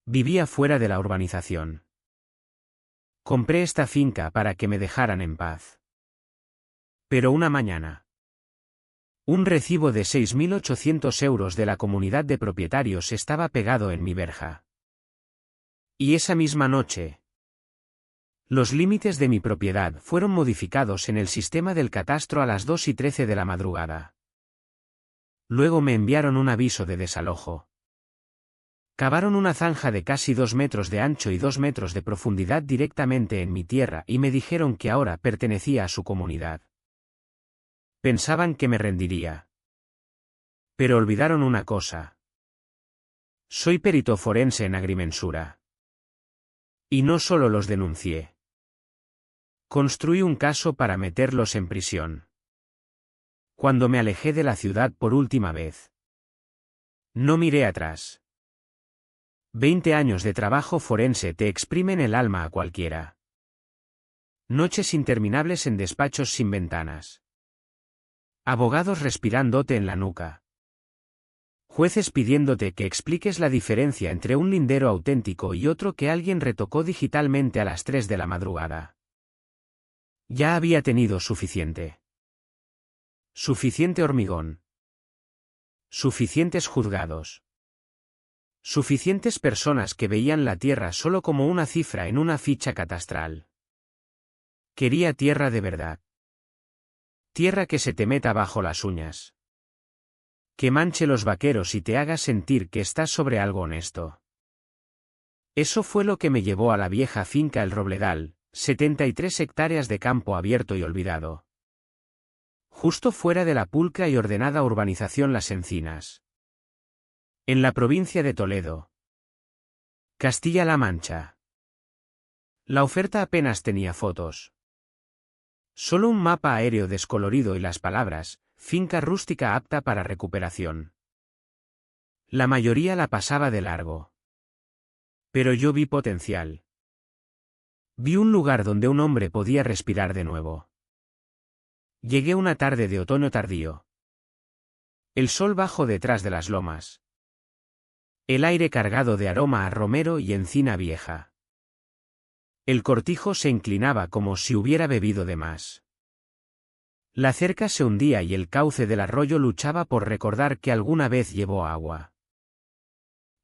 Vivía fuera de la urbanización. Compré esta finca para que me dejaran en paz. Pero una mañana, un recibo de 6.800 euros de la comunidad de propietarios estaba pegado en mi verja. Y esa misma noche, los límites de mi propiedad fueron modificados en el sistema del catastro a las 2:13 de la madrugada. Luego me enviaron un aviso de desalojo. Cavaron una zanja de casi 2 metros de ancho y 2 metros de profundidad directamente en mi tierra y me dijeron que ahora pertenecía a su comunidad. Pensaban que me rendiría. Pero olvidaron una cosa. Soy perito forense en agrimensura. Y no solo los denuncié. Construí un caso para meterlos en prisión. Cuando me alejé de la ciudad por última vez, no miré atrás. 20 años de trabajo forense te exprimen el alma a cualquiera. Noches interminables en despachos sin ventanas. Abogados respirándote en la nuca. Jueces pidiéndote que expliques la diferencia entre un lindero auténtico y otro que alguien retocó digitalmente a las 3 de la madrugada. Ya había tenido suficiente. Suficiente hormigón. Suficientes juzgados. Suficientes personas que veían la tierra solo como una cifra en una ficha catastral. Quería tierra de verdad. Tierra que se te meta bajo las uñas. Que manche los vaqueros y te haga sentir que estás sobre algo honesto. Eso fue lo que me llevó a la vieja finca El Robledal, 73 hectáreas de campo abierto y olvidado. Justo fuera de la pulcra y ordenada urbanización Las Encinas. En la provincia de Toledo, Castilla-La Mancha. La oferta apenas tenía fotos. Solo un mapa aéreo descolorido y las palabras, finca rústica apta para recuperación. La mayoría la pasaba de largo. Pero yo vi potencial. Vi un lugar donde un hombre podía respirar de nuevo. Llegué una tarde de otoño tardío. El sol bajo detrás de las lomas. El aire cargado de aroma a romero y encina vieja. El cortijo se inclinaba como si hubiera bebido de más. La cerca se hundía y el cauce del arroyo luchaba por recordar que alguna vez llevó agua.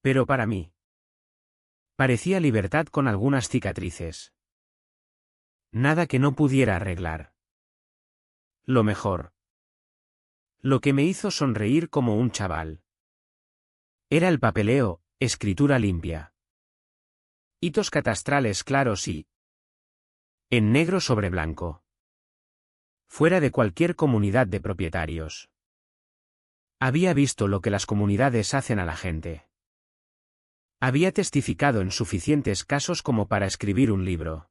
Pero para mí, parecía libertad con algunas cicatrices. Nada que no pudiera arreglar. Lo mejor. Lo que me hizo sonreír como un chaval. Era el papeleo, escritura limpia. Hitos catastrales claros y en negro sobre blanco. Fuera de cualquier comunidad de propietarios. Había visto lo que las comunidades hacen a la gente. Había testificado en suficientes casos como para escribir un libro.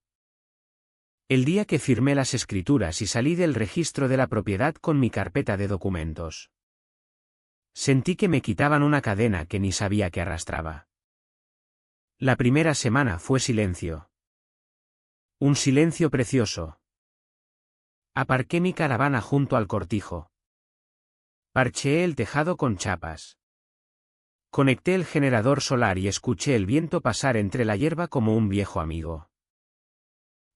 El día que firmé las escrituras y salí del registro de la propiedad con mi carpeta de documentos. Sentí que me quitaban una cadena que ni sabía que arrastraba. La primera semana fue silencio. Un silencio precioso. Aparqué mi caravana junto al cortijo. Parcheé el tejado con chapas. Conecté el generador solar y escuché el viento pasar entre la hierba como un viejo amigo.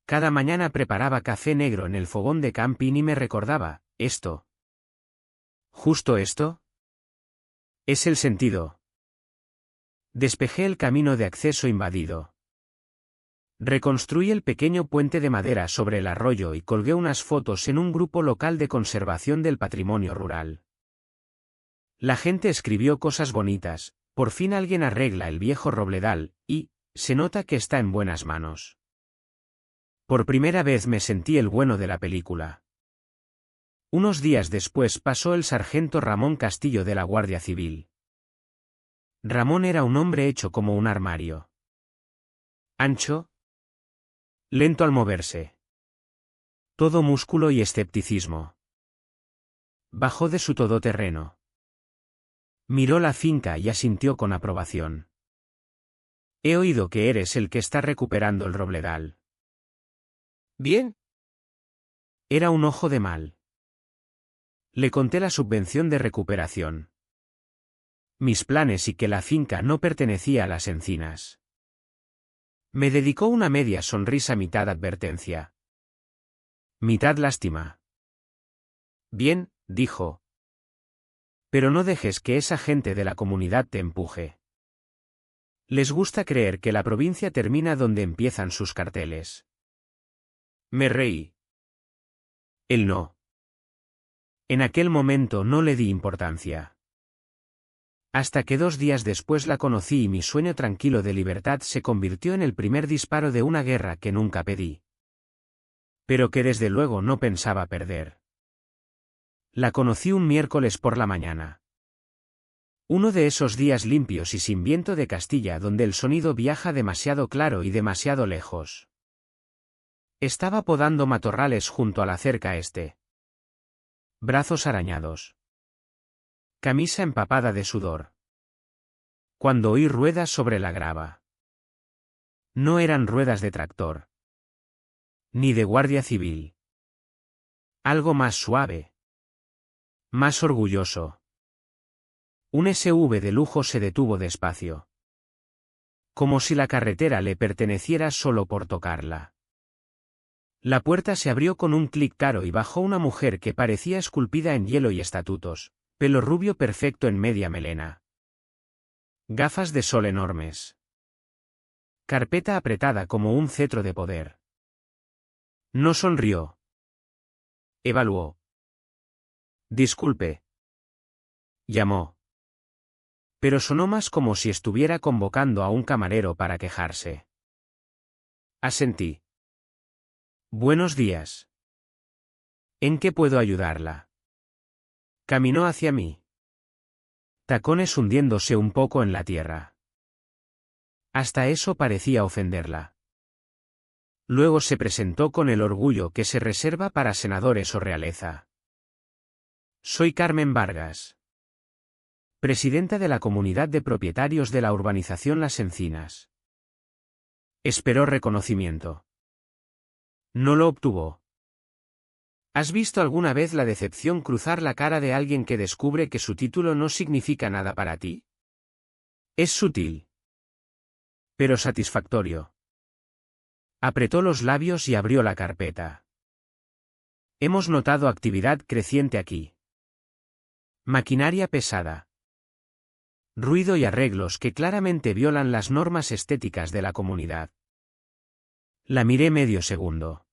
Cada mañana preparaba café negro en el fogón de camping y me recordaba, esto. ¿Justo esto? Es el sentido. Despejé el camino de acceso invadido. Reconstruí el pequeño puente de madera sobre el arroyo y colgué unas fotos en un grupo local de conservación del patrimonio rural. La gente escribió cosas bonitas, por fin alguien arregla el viejo Robledal, y se nota que está en buenas manos. Por primera vez me sentí el bueno de la película. Unos días después pasó el sargento Ramón Castillo de la Guardia Civil. Ramón era un hombre hecho como un armario. Ancho. Lento al moverse. Todo músculo y escepticismo. Bajó de su todoterreno. Miró la finca y asintió con aprobación. He oído que eres el que está recuperando el Robledal. Bien. Era un ojo de mal. Le conté la subvención de recuperación. Mis planes y que la finca no pertenecía a Las Encinas. Me dedicó una media sonrisa mitad advertencia. Mitad lástima. Bien, dijo. Pero no dejes que esa gente de la comunidad te empuje. Les gusta creer que la provincia termina donde empiezan sus carteles. Me reí. Él no. En aquel momento no le di importancia. Hasta que 2 días después la conocí y mi sueño tranquilo de libertad se convirtió en el primer disparo de una guerra que nunca pedí. Pero que desde luego no pensaba perder. La conocí un miércoles por la mañana. Uno de esos días limpios y sin viento de Castilla donde el sonido viaja demasiado claro y demasiado lejos. Estaba podando matorrales junto a la cerca este. Brazos arañados. Camisa empapada de sudor. Cuando oí ruedas sobre la grava. No eran ruedas de tractor. Ni de guardia civil. Algo más suave. Más orgulloso. Un SUV de lujo se detuvo despacio. Como si la carretera le perteneciera solo por tocarla. La puerta se abrió con un clic caro y bajó una mujer que parecía esculpida en hielo y estatutos, pelo rubio perfecto en media melena. Gafas de sol enormes. Carpeta apretada como un cetro de poder. No sonrió. Evaluó. Disculpe. Llamó. Pero sonó más como si estuviera convocando a un camarero para quejarse. Asentí. Buenos días. ¿En qué puedo ayudarla? Caminó hacia mí. Tacones hundiéndose un poco en la tierra. Hasta eso parecía ofenderla. Luego se presentó con el orgullo que se reserva para senadores o realeza. Soy Carmen Vargas. Presidenta de la Comunidad de Propietarios de la Urbanización Las Encinas. Esperó reconocimiento. No lo obtuvo. ¿Has visto alguna vez la decepción cruzar la cara de alguien que descubre que su título no significa nada para ti? Es sutil. Pero satisfactorio. Apretó los labios y abrió la carpeta. Hemos notado actividad creciente aquí. Maquinaria pesada. Ruido y arreglos que claramente violan las normas estéticas de la comunidad. La miré medio segundo.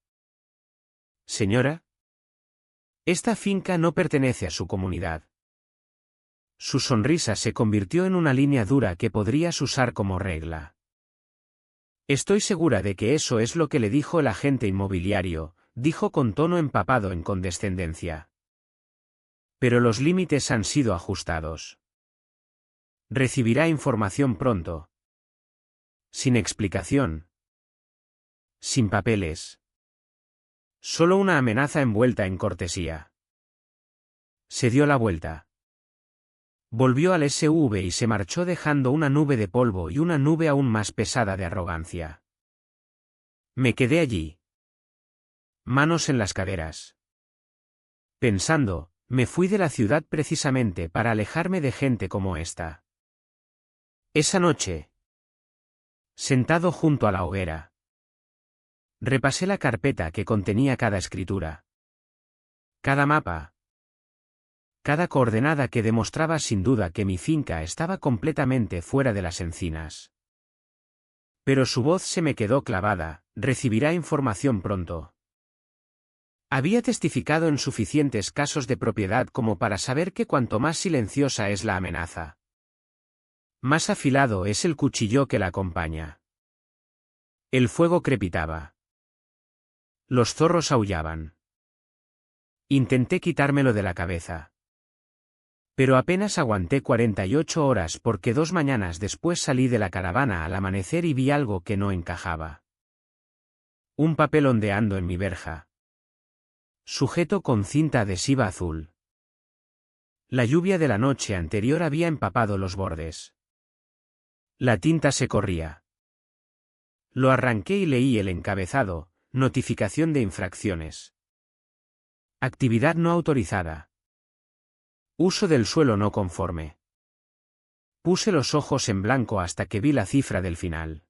Señora. Esta finca no pertenece a su comunidad. Su sonrisa se convirtió en una línea dura que podrías usar como regla. Estoy segura de que eso es lo que le dijo el agente inmobiliario, dijo con tono empapado en condescendencia. Pero los límites han sido ajustados. Recibirá información pronto. Sin explicación. Sin papeles. Solo una amenaza envuelta en cortesía. Se dio la vuelta. Volvió al SUV y se marchó dejando una nube de polvo y una nube aún más pesada de arrogancia. Me quedé allí. Manos en las caderas. Pensando, me fui de la ciudad precisamente para alejarme de gente como esta. Esa noche. Sentado junto a la hoguera. Repasé la carpeta que contenía cada escritura. Cada mapa. Cada coordenada que demostraba sin duda que mi finca estaba completamente fuera de las encinas. Pero su voz se me quedó clavada, recibirá información pronto. Había testificado en suficientes casos de propiedad como para saber que cuanto más silenciosa es la amenaza, más afilado es el cuchillo que la acompaña. El fuego crepitaba. Los zorros aullaban. Intenté quitármelo de la cabeza. Pero apenas aguanté 48 horas porque 2 mañanas después salí de la caravana al amanecer y vi algo que no encajaba. Un papel ondeando en mi verja. Sujeto con cinta adhesiva azul. La lluvia de la noche anterior había empapado los bordes. La tinta se corría. Lo arranqué y leí el encabezado. Notificación de infracciones. Actividad no autorizada. Uso del suelo no conforme. Puse los ojos en blanco hasta que vi la cifra del final.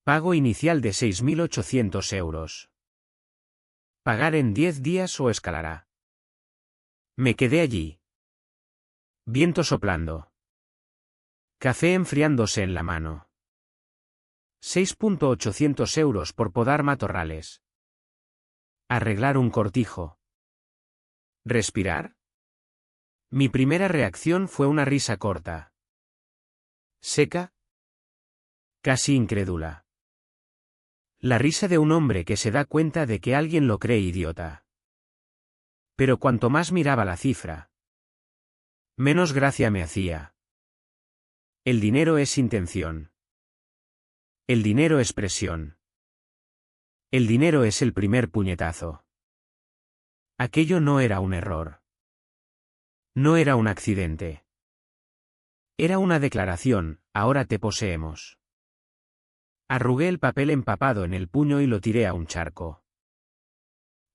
Pago inicial de 6.800 euros. Pagar en 10 días o escalará. Me quedé allí. Viento soplando. Café enfriándose en la mano. 6.800 euros por podar matorrales. Arreglar un cortijo. ¿Respirar? Mi primera reacción fue una risa corta. Seca. Casi incrédula. La risa de un hombre que se da cuenta de que alguien lo cree idiota. Pero cuanto más miraba la cifra, menos gracia me hacía. El dinero es intención. El dinero es presión. El dinero es el primer puñetazo. Aquello no era un error. No era un accidente. Era una declaración: ahora te poseemos. Arrugué el papel empapado en el puño y lo tiré a un charco.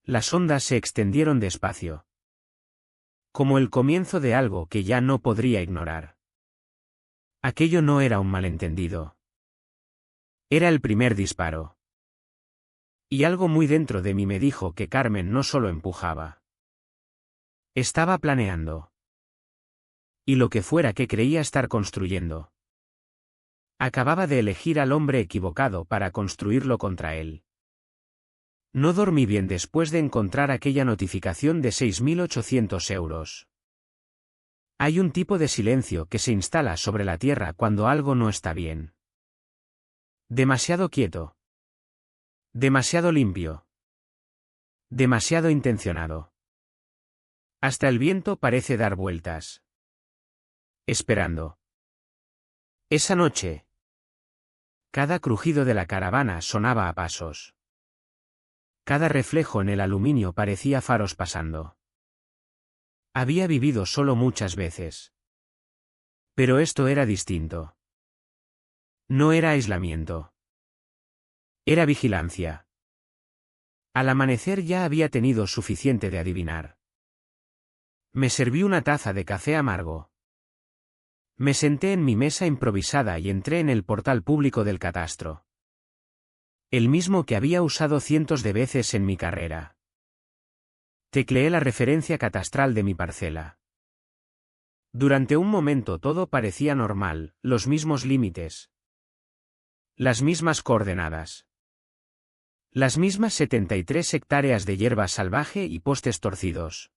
Las ondas se extendieron despacio. Como el comienzo de algo que ya no podría ignorar. Aquello no era un malentendido. Era el primer disparo. Y algo muy dentro de mí me dijo que Carmen no solo empujaba. Estaba planeando. Y lo que fuera que creía estar construyendo. Acababa de elegir al hombre equivocado para construirlo contra él. No dormí bien después de encontrar aquella notificación de 6.800 euros. Hay un tipo de silencio que se instala sobre la tierra cuando algo no está bien. Demasiado quieto. Demasiado limpio. Demasiado intencionado. Hasta el viento parece dar vueltas. Esperando. Esa noche. Cada crujido de la caravana sonaba a pasos. Cada reflejo en el aluminio parecía faros pasando. Había vivido solo muchas veces. Pero esto era distinto. No era aislamiento. Era vigilancia. Al amanecer ya había tenido suficiente de adivinar. Me serví una taza de café amargo. Me senté en mi mesa improvisada y entré en el portal público del catastro. El mismo que había usado cientos de veces en mi carrera. Tecleé la referencia catastral de mi parcela. Durante un momento todo parecía normal, los mismos límites. Las mismas coordenadas. Las mismas 73 hectáreas de hierba salvaje y postes torcidos.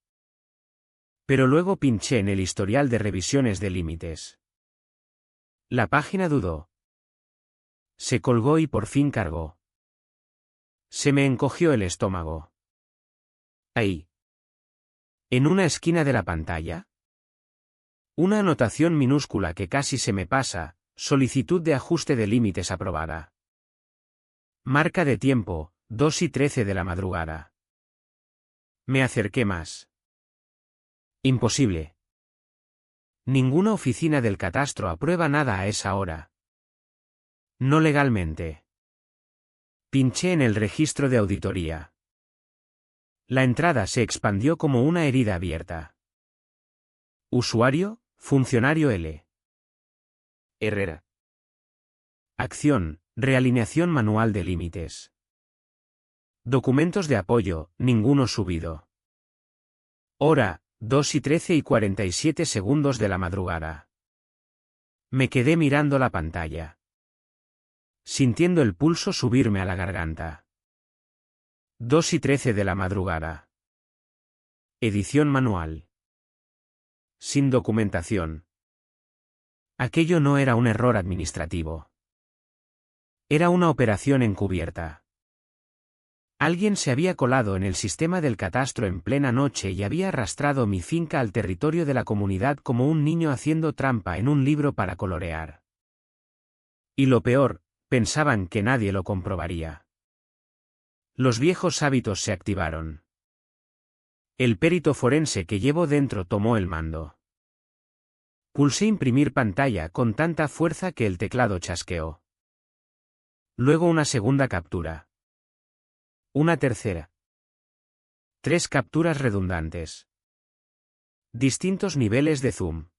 Pero luego pinché en el historial de revisiones de límites. La página dudó. Se colgó y por fin cargó. Se me encogió el estómago. Ahí. En una esquina de la pantalla. Una anotación minúscula que casi se me pasa: solicitud de ajuste de límites aprobada. Marca de tiempo: 2:13 de la madrugada. Me acerqué más. Imposible. Ninguna oficina del catastro aprueba nada a esa hora. No legalmente. Pinché en el registro de auditoría. La entrada se expandió como una herida abierta. Usuario: funcionario L. Herrera. Acción: realineación manual de límites. Documentos de apoyo: ninguno subido. Hora: 2:13:47 de la madrugada. Me quedé mirando la pantalla, sintiendo el pulso subirme a la garganta. 2:13 de la madrugada. Edición manual. Sin documentación. Aquello no era un error administrativo. Era una operación encubierta. Alguien se había colado en el sistema del catastro en plena noche y había arrastrado mi finca al territorio de la comunidad como un niño haciendo trampa en un libro para colorear. Y lo peor, pensaban que nadie lo comprobaría. Los viejos hábitos se activaron. El perito forense que llevo dentro tomó el mando. Pulsé imprimir pantalla con tanta fuerza que el teclado chasqueó. Luego una segunda captura. Una tercera. 3 capturas redundantes. Distintos niveles de zoom.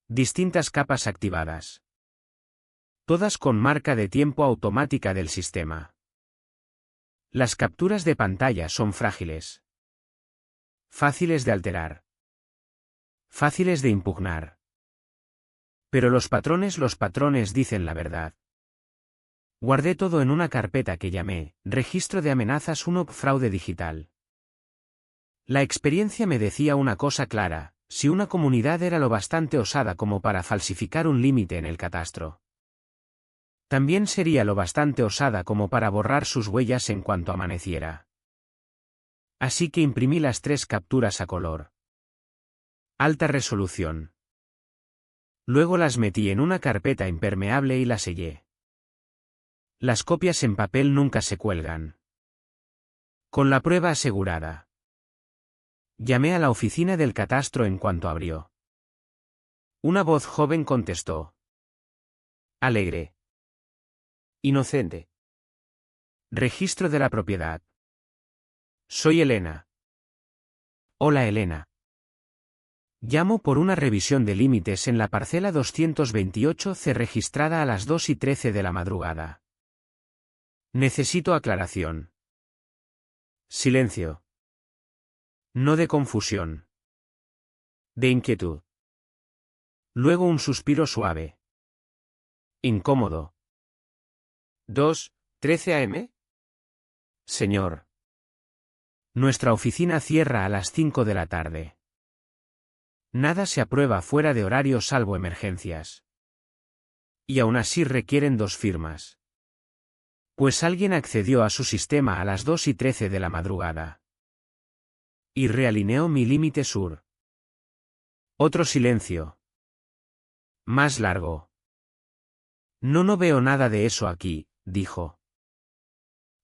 Distintas capas activadas. Todas con marca de tiempo automática del sistema. Las capturas de pantalla son frágiles. Fáciles de alterar. Fáciles de impugnar. Pero los patrones dicen la verdad. Guardé todo en una carpeta que llamé Registro de amenazas 1 Fraude digital. La experiencia me decía una cosa clara: si una comunidad era lo bastante osada como para falsificar un límite en el catastro, también sería lo bastante osada como para borrar sus huellas en cuanto amaneciera. Así que imprimí las 3 capturas a color. Alta resolución. Luego las metí en una carpeta impermeable y las sellé. Las copias en papel nunca se cuelgan. Con la prueba asegurada. Llamé a la oficina del catastro en cuanto abrió. Una voz joven contestó. Alegre. Inocente. Registro de la propiedad. Soy Elena. Hola Elena. Llamo por una revisión de límites en la parcela 228C registrada a las 2:13 de la madrugada. Necesito aclaración. Silencio. No de confusión. De inquietud. Luego un suspiro suave. Incómodo. 2:13 AM. Señor. Nuestra oficina cierra a las 5 de la tarde. Nada se aprueba fuera de horario salvo emergencias. Y aún así requieren 2 firmas. Pues alguien accedió a su sistema a las 2:13 de la madrugada. Y realineó mi límite sur. Otro silencio. Más largo. No veo nada de eso aquí, dijo.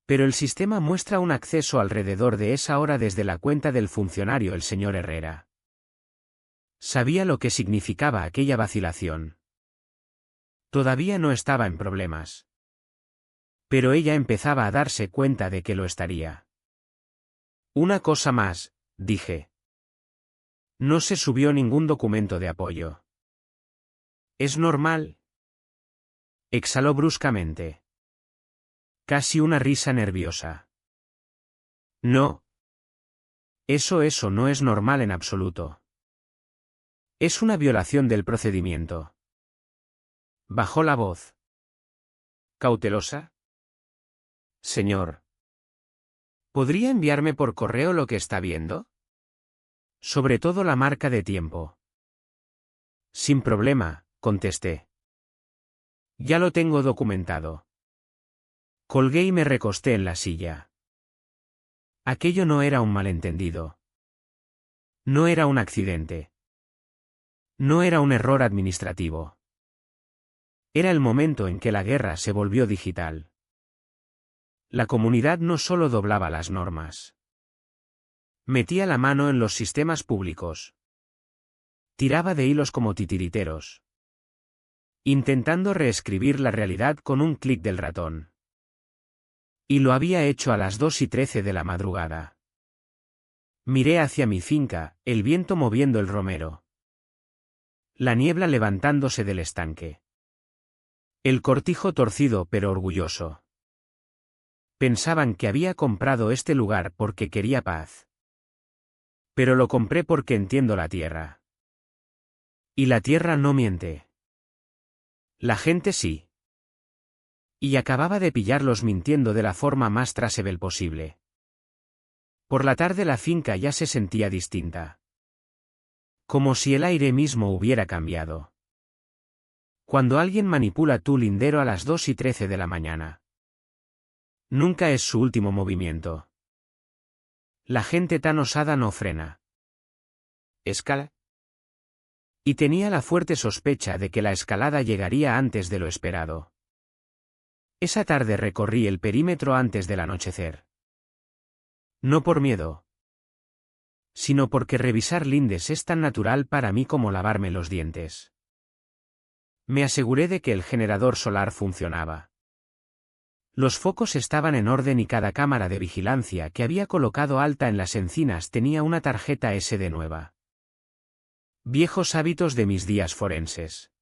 Pero el sistema muestra un acceso alrededor de esa hora desde la cuenta del funcionario el señor Herrera. Sabía lo que significaba aquella vacilación. Todavía no estaba en problemas. Pero ella empezaba a darse cuenta de que lo estaría. Una cosa más, dije. No se subió ningún documento de apoyo. ¿Es normal? Exhaló bruscamente. Casi una risa nerviosa. No. Eso no es normal en absoluto. Es una violación del procedimiento. Bajó la voz. ¿Cautelosa? Señor. ¿Podría enviarme por correo lo que está viendo? Sobre todo la marca de tiempo. Sin problema, contesté. Ya lo tengo documentado. Colgué y me recosté en la silla. Aquello no era un malentendido. No era un accidente. No era un error administrativo. Era el momento en que la guerra se volvió digital. La comunidad no solo doblaba las normas. Metía la mano en los sistemas públicos. Tiraba de hilos como titiriteros. Intentando reescribir la realidad con un clic del ratón. Y lo había hecho a las 2:13 de la madrugada. Miré hacia mi finca, el viento moviendo el romero. La niebla levantándose del estanque. El cortijo torcido pero orgulloso. Pensaban que había comprado este lugar porque quería paz. Pero lo compré porque entiendo la tierra. Y la tierra no miente. La gente sí. Y acababa de pillarlos mintiendo de la forma más traseable posible. Por la tarde la finca ya se sentía distinta. Como si el aire mismo hubiera cambiado. Cuando alguien manipula tu lindero a las 2:13 de la mañana. Nunca es su último movimiento. La gente tan osada no frena. ¿Escala? Y tenía la fuerte sospecha de que la escalada llegaría antes de lo esperado. Esa tarde recorrí el perímetro antes del anochecer. No por miedo. Sino porque revisar lindes es tan natural para mí como lavarme los dientes. Me aseguré de que el generador solar funcionaba. Los focos estaban en orden y cada cámara de vigilancia que había colocado alta en las encinas tenía una tarjeta SD nueva. Viejos hábitos de mis días forenses.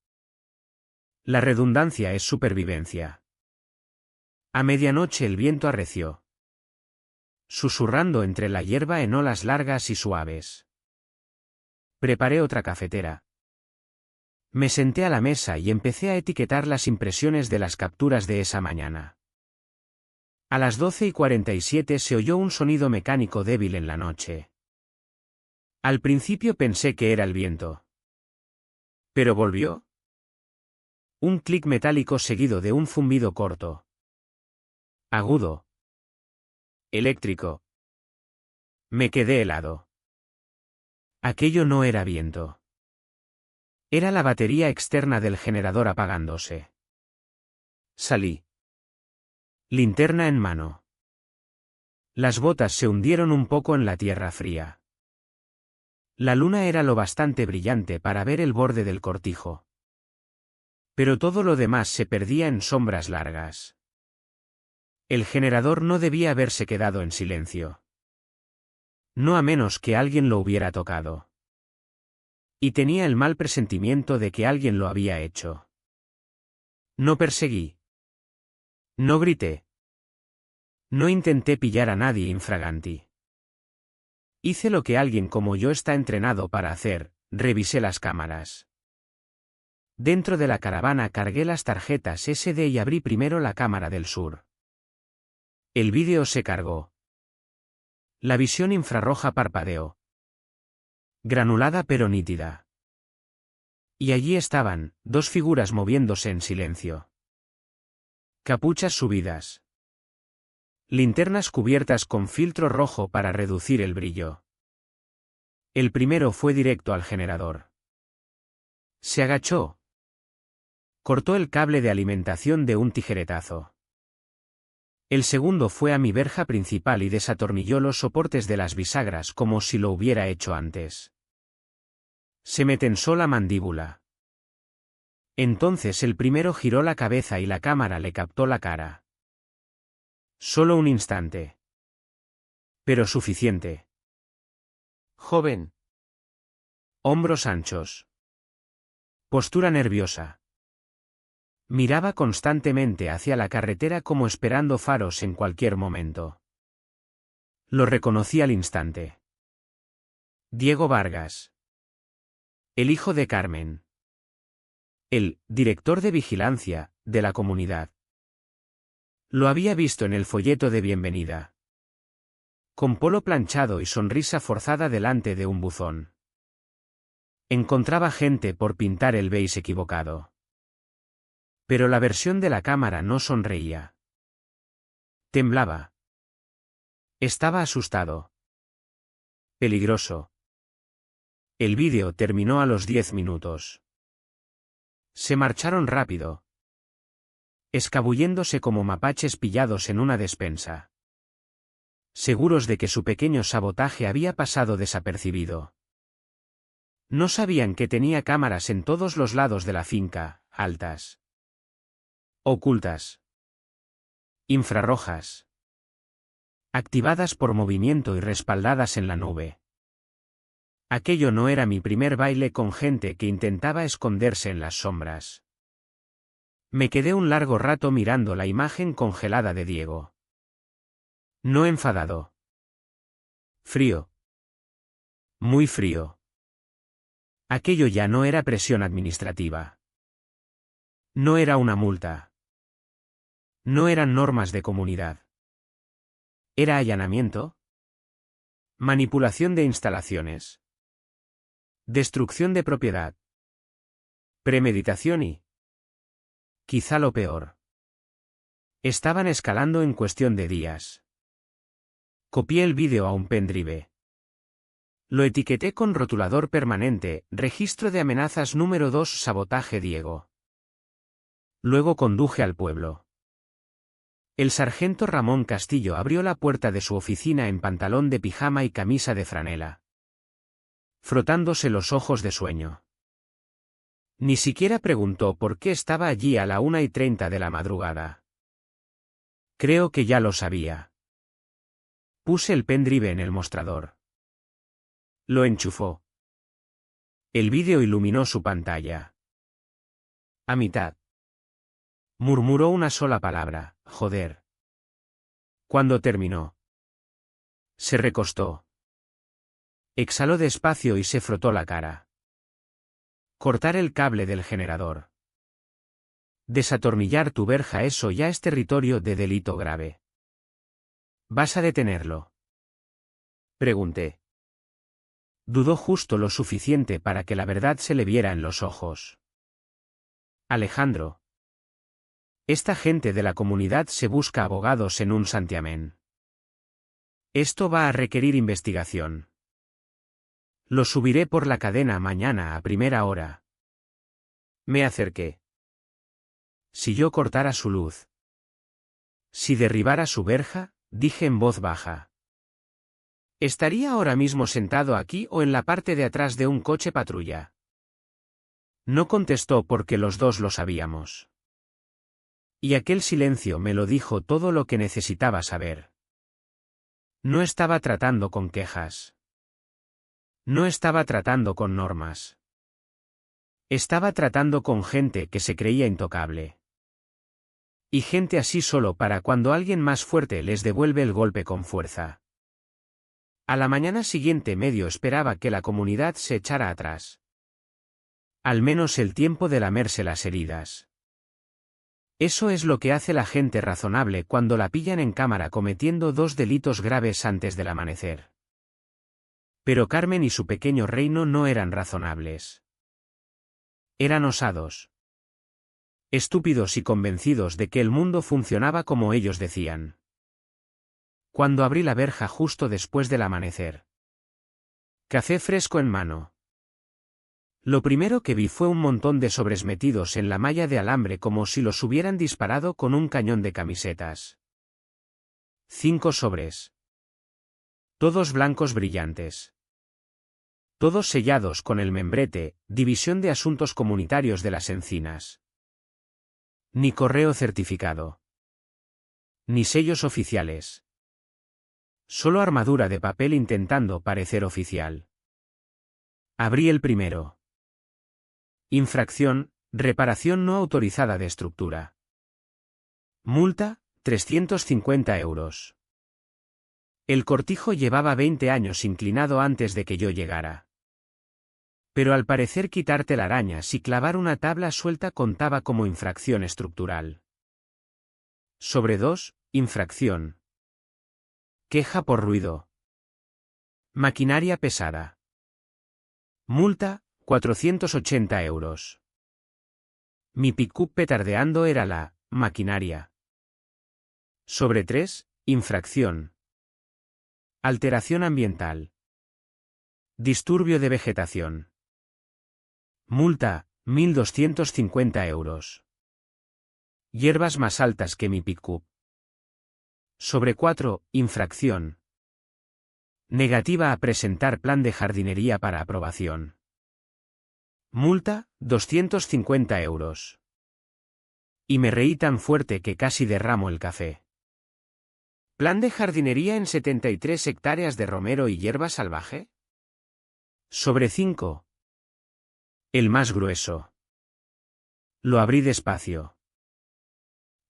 La redundancia es supervivencia. A medianoche el viento arreció, susurrando entre la hierba en olas largas y suaves. Preparé otra cafetera. Me senté a la mesa y empecé a etiquetar las impresiones de las capturas de esa mañana. A las 12:47 se oyó un sonido mecánico débil en la noche. Al principio pensé que era el viento. Pero volvió. Un clic metálico seguido de un zumbido corto. Agudo. Eléctrico. Me quedé helado. Aquello no era viento. Era la batería externa del generador apagándose. Salí. Linterna en mano. Las botas se hundieron un poco en la tierra fría. La luna era lo bastante brillante para ver el borde del cortijo. Pero todo lo demás se perdía en sombras largas. El generador no debía haberse quedado en silencio. No a menos que alguien lo hubiera tocado. Y tenía el mal presentimiento de que alguien lo había hecho. No perseguí. No grité. No intenté pillar a nadie infraganti. Hice lo que alguien como yo está entrenado para hacer, revisé las cámaras. Dentro de la caravana cargué las tarjetas SD y abrí primero la cámara del sur. El vídeo se cargó. La visión infrarroja parpadeó. Granulada pero nítida. Y allí estaban, dos figuras moviéndose en silencio. Capuchas subidas. Linternas cubiertas con filtro rojo para reducir el brillo. El primero fue directo al generador. Se agachó. Cortó el cable de alimentación de un tijeretazo. El segundo fue a mi verja principal y desatornilló los soportes de las bisagras como si lo hubiera hecho antes. Se me tensó la mandíbula. Entonces el primero giró la cabeza y la cámara le captó la cara. Solo un instante. Pero suficiente. Joven. Hombros anchos. Postura nerviosa. Miraba constantemente hacia la carretera como esperando faros en cualquier momento. Lo reconocí al instante. Diego Vargas. El hijo de Carmen. El director de vigilancia de la comunidad. Lo había visto en el folleto de bienvenida. Con polo planchado y sonrisa forzada delante de un buzón. Encontraba gente por pintar el beige equivocado. Pero la versión de la cámara no sonreía. Temblaba. Estaba asustado. Peligroso. El vídeo terminó a los 10 minutos. Se marcharon rápido. Escabulléndose como mapaches pillados en una despensa. Seguros de que su pequeño sabotaje había pasado desapercibido. No sabían que tenía cámaras en todos los lados de la finca, altas. Ocultas. Infrarrojas. Activadas por movimiento y respaldadas en la nube. Aquello no era mi primer baile con gente que intentaba esconderse en las sombras. Me quedé un largo rato mirando la imagen congelada de Diego. No enfadado. Frío. Muy frío. Aquello ya no era presión administrativa. No era una multa. No eran normas de comunidad. ¿Era allanamiento? Manipulación de instalaciones. Destrucción de propiedad. Premeditación y... quizá lo peor. Estaban escalando en cuestión de días. Copié el vídeo a un pendrive. Lo etiqueté con rotulador permanente, registro de amenazas número 2 sabotaje Diego. Luego conduje al pueblo. El sargento Ramón Castillo abrió la puerta de su oficina en pantalón de pijama y camisa de franela. Frotándose los ojos de sueño. Ni siquiera preguntó por qué estaba allí a la 1:30 de la madrugada. Creo que ya lo sabía. Puse el pendrive en el mostrador. Lo enchufó. El vídeo iluminó su pantalla. A mitad. Murmuró una sola palabra: joder. Cuando terminó, se recostó. Exhaló despacio y se frotó la cara. Cortar el cable del generador. Desatornillar tu verja, eso ya es territorio de delito grave. ¿Vas a detenerlo?, pregunté. Dudó justo lo suficiente para que la verdad se le viera en los ojos. Alejandro. Esta gente de la comunidad se busca abogados en un santiamén. Esto va a requerir investigación. Lo subiré por la cadena mañana a primera hora. Me acerqué. Si yo cortara su luz, si derribara su verja, dije en voz baja, estaría ahora mismo sentado aquí o en la parte de atrás de un coche patrulla. No contestó porque los dos lo sabíamos. Y aquel silencio me lo dijo todo lo que necesitaba saber. No estaba tratando con quejas. No estaba tratando con normas. Estaba tratando con gente que se creía intocable. Y gente así solo para cuando alguien más fuerte les devuelve el golpe con fuerza. A la mañana siguiente medio esperaba que la comunidad se echara atrás. Al menos el tiempo de lamerse las heridas. Eso es lo que hace la gente razonable cuando la pillan en cámara cometiendo 2 delitos graves antes del amanecer. Pero Carmen y su pequeño reino no eran razonables. Eran osados. Estúpidos y convencidos de que el mundo funcionaba como ellos decían. Cuando abrí la verja justo después del amanecer, café fresco en mano, lo primero que vi fue un montón de sobres metidos en la malla de alambre como si los hubieran disparado con un cañón de camisetas. 5 sobres. Todos blancos brillantes. Todos sellados con el membrete, División de Asuntos Comunitarios de las Encinas. Ni correo certificado. Ni sellos oficiales. Solo armadura de papel intentando parecer oficial. Abrí el primero. Infracción, reparación no autorizada de estructura. Multa, 350 euros. El cortijo llevaba 20 años inclinado antes de que yo llegara. Pero al parecer quitar telarañas y clavar una tabla suelta contaba como infracción estructural. Sobre 2, infracción. Queja por ruido. Maquinaria pesada. Multa, 480 euros. Mi pick-up petardeando era la maquinaria. Sobre 3, infracción. Alteración ambiental. Disturbio de vegetación. Multa, 1.250 euros. Hierbas más altas que mi pick-up. Sobre 4, infracción. Negativa a presentar plan de jardinería para aprobación. Multa, 250 euros. Y me reí tan fuerte que casi derramo el café. ¿Plan de jardinería en 73 hectáreas de romero y hierba salvaje? Sobre 5. El más grueso. Lo abrí despacio.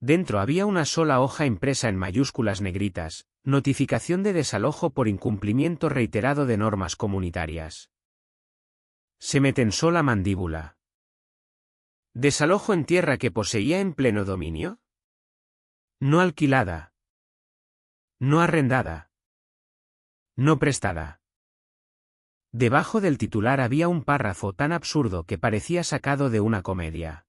Dentro había una sola hoja impresa en mayúsculas negritas, notificación de desalojo por incumplimiento reiterado de normas comunitarias. Se me tensó la mandíbula. ¿Desalojo en tierra que poseía en pleno dominio? No alquilada. No arrendada. No prestada. Debajo del titular había un párrafo tan absurdo que parecía sacado de una comedia.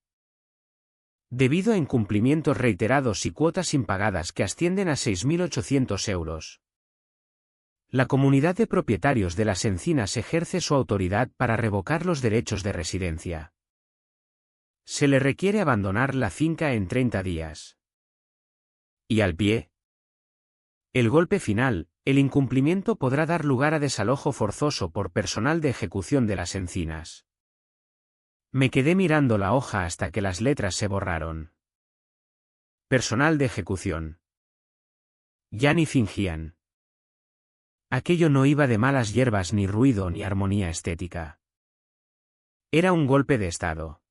Debido a incumplimientos reiterados y cuotas impagadas que ascienden a 6.800 euros. La comunidad de propietarios de las encinas ejerce su autoridad para revocar los derechos de residencia. Se le requiere abandonar la finca en 30 días. Y al pie. El golpe final, el incumplimiento podrá dar lugar a desalojo forzoso por personal de ejecución de las encinas. Me quedé mirando la hoja hasta que las letras se borraron. Personal de ejecución. Ya ni fingían. Aquello no iba de malas hierbas ni ruido ni armonía estética. Era un golpe de estado.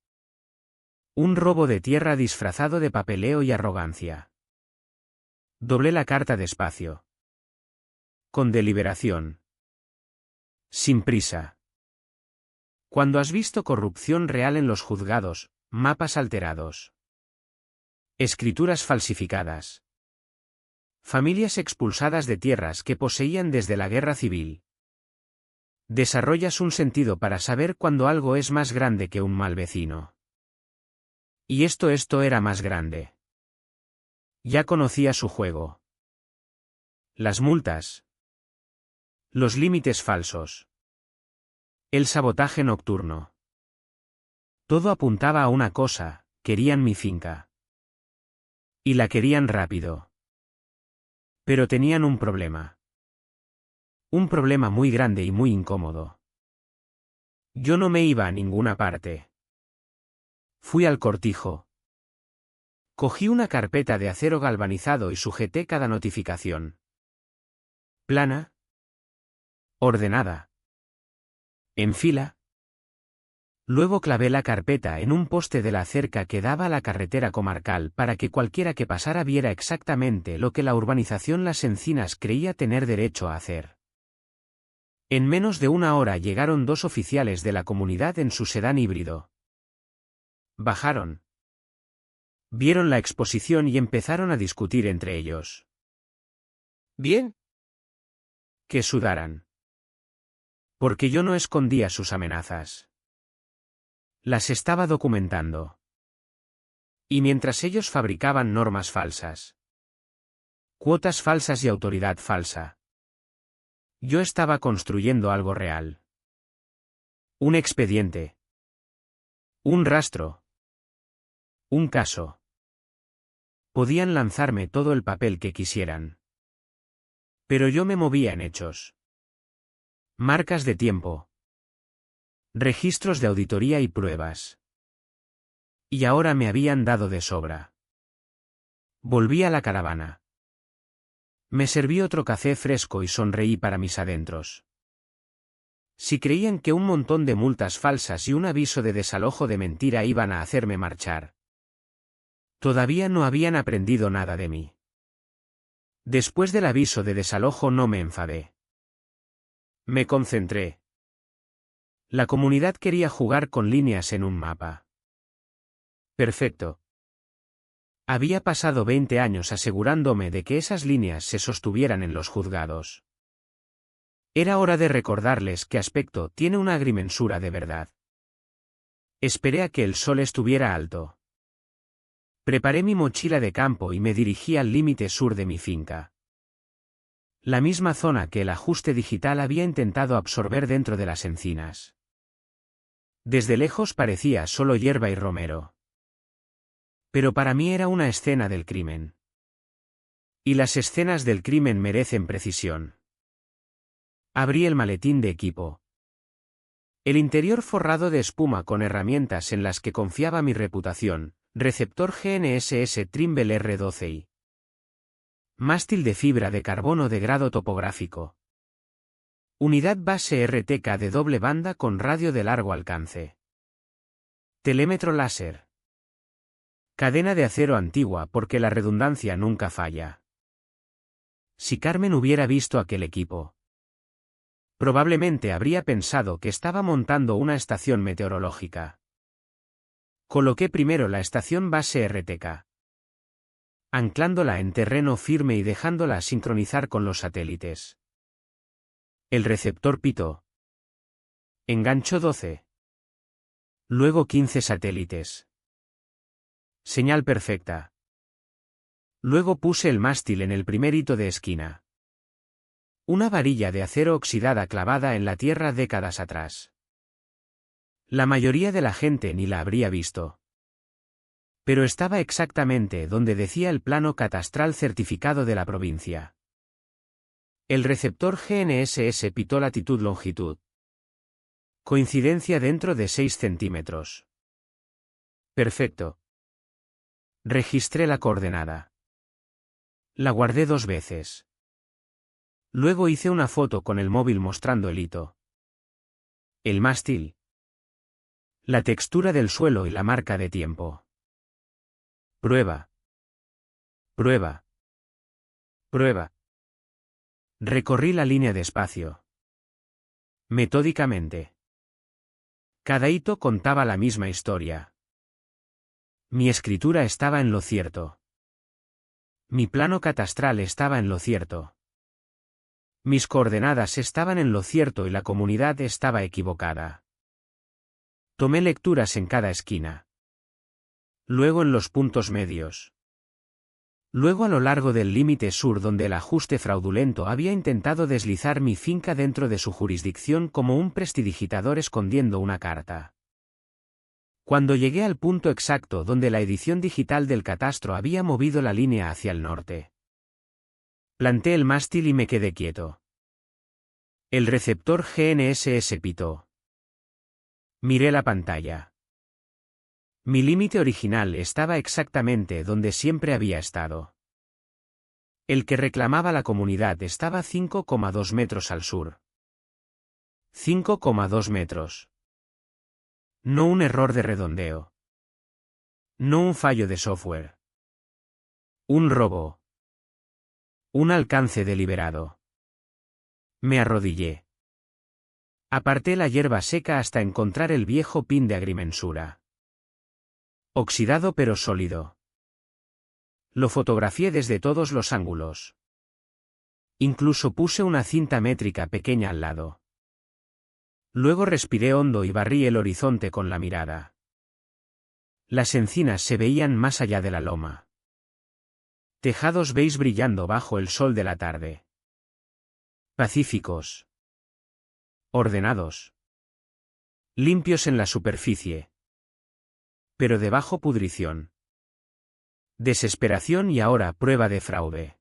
Un robo de tierra disfrazado de papeleo y arrogancia. Doblé la carta despacio. Con deliberación. Sin prisa. Cuando has visto corrupción real en los juzgados, mapas alterados, escrituras falsificadas, familias expulsadas de tierras que poseían desde la guerra civil, desarrollas un sentido para saber cuando algo es más grande que un mal vecino. Y esto era más grande. Ya conocía su juego. Las multas. Los límites falsos. El sabotaje nocturno. Todo apuntaba a una cosa: querían mi finca. Y la querían rápido. Pero tenían un problema. Un problema muy grande y muy incómodo. Yo no me iba a ninguna parte. Fui al cortijo. Cogí una carpeta de acero galvanizado y sujeté cada notificación. Plana. Ordenada. En fila. Luego clavé la carpeta en un poste de la cerca que daba a la carretera comarcal para que cualquiera que pasara viera exactamente lo que la urbanización Las Encinas creía tener derecho a hacer. En menos de una hora llegaron 2 oficiales de la comunidad en su sedán híbrido. Bajaron. Vieron la exposición y empezaron a discutir entre ellos. Bien. Que sudaran. Porque yo no escondía sus amenazas. Las estaba documentando. Y mientras ellos fabricaban normas falsas, cuotas falsas y autoridad falsa, yo estaba construyendo algo real. Un expediente. Un rastro. Un caso. Podían lanzarme todo el papel que quisieran. Pero yo me movía en hechos. Marcas de tiempo. Registros de auditoría y pruebas. Y ahora me habían dado de sobra. Volví a la caravana. Me serví otro café fresco y sonreí para mis adentros. Si creían que un montón de multas falsas y un aviso de desalojo de mentira iban a hacerme marchar, todavía no habían aprendido nada de mí. Después del aviso de desalojo no me enfadé. Me concentré. La comunidad quería jugar con líneas en un mapa. Perfecto. Había pasado 20 años asegurándome de que esas líneas se sostuvieran en los juzgados. Era hora de recordarles que Aspecto tiene una agrimensura de verdad. Esperé a que el sol estuviera alto. Preparé mi mochila de campo y me dirigí al límite sur de mi finca. La misma zona que el ajuste digital había intentado absorber dentro de Las Encinas. Desde lejos parecía solo hierba y romero. Pero para mí era una escena del crimen. Y las escenas del crimen merecen precisión. Abrí el maletín de equipo. El interior forrado de espuma con herramientas en las que confiaba mi reputación, receptor GNSS Trimble R12i. Mástil de fibra de carbono de grado topográfico. Unidad base RTK de doble banda con radio de largo alcance. Telémetro láser. Cadena de acero antigua porque la redundancia nunca falla. Si Carmen hubiera visto aquel equipo, probablemente habría pensado que estaba montando una estación meteorológica. Coloqué primero la estación base RTK, anclándola en terreno firme y dejándola sincronizar con los satélites. El receptor pitó. Enganchó 12. Luego 15 satélites. Señal perfecta. Luego puse el mástil en el primer hito de esquina. Una varilla de acero oxidada clavada en la tierra décadas atrás. La mayoría de la gente ni la habría visto. Pero estaba exactamente donde decía el plano catastral certificado de la provincia. El receptor GNSS pitó latitud-longitud. Coincidencia dentro de 6 centímetros. Perfecto. Registré la coordenada. La guardé 2 veces. Luego hice una foto con el móvil mostrando el hito. El mástil. La textura del suelo y la marca de tiempo. Prueba. Prueba. Prueba. Recorrí la línea despacio. Metódicamente. Cada hito contaba la misma historia. Mi escritura estaba en lo cierto. Mi plano catastral estaba en lo cierto. Mis coordenadas estaban en lo cierto y la comunidad estaba equivocada. Tomé lecturas en cada esquina. Luego en los puntos medios. Luego a lo largo del límite sur donde el ajuste fraudulento había intentado deslizar mi finca dentro de su jurisdicción como un prestidigitador escondiendo una carta. Cuando llegué al punto exacto donde la edición digital del catastro había movido la línea hacia el norte, planté el mástil y me quedé quieto. El receptor GNSS pitó. Miré la pantalla. Mi límite original estaba exactamente donde siempre había estado. El que reclamaba la comunidad estaba 5,2 metros al sur. 5,2 metros. No un error de redondeo. No un fallo de software. Un robo. Un alcance deliberado. Me arrodillé. Aparté la hierba seca hasta encontrar el viejo pin de agrimensura. Oxidado pero sólido. Lo fotografié desde todos los ángulos. Incluso puse una cinta métrica pequeña al lado. Luego respiré hondo y barrí el horizonte con la mirada. Las encinas se veían más allá de la loma. Tejados beige brillando bajo el sol de la tarde. Pacíficos. Ordenados. Limpios en la superficie. Pero debajo pudrición. Desesperación y ahora prueba de fraude.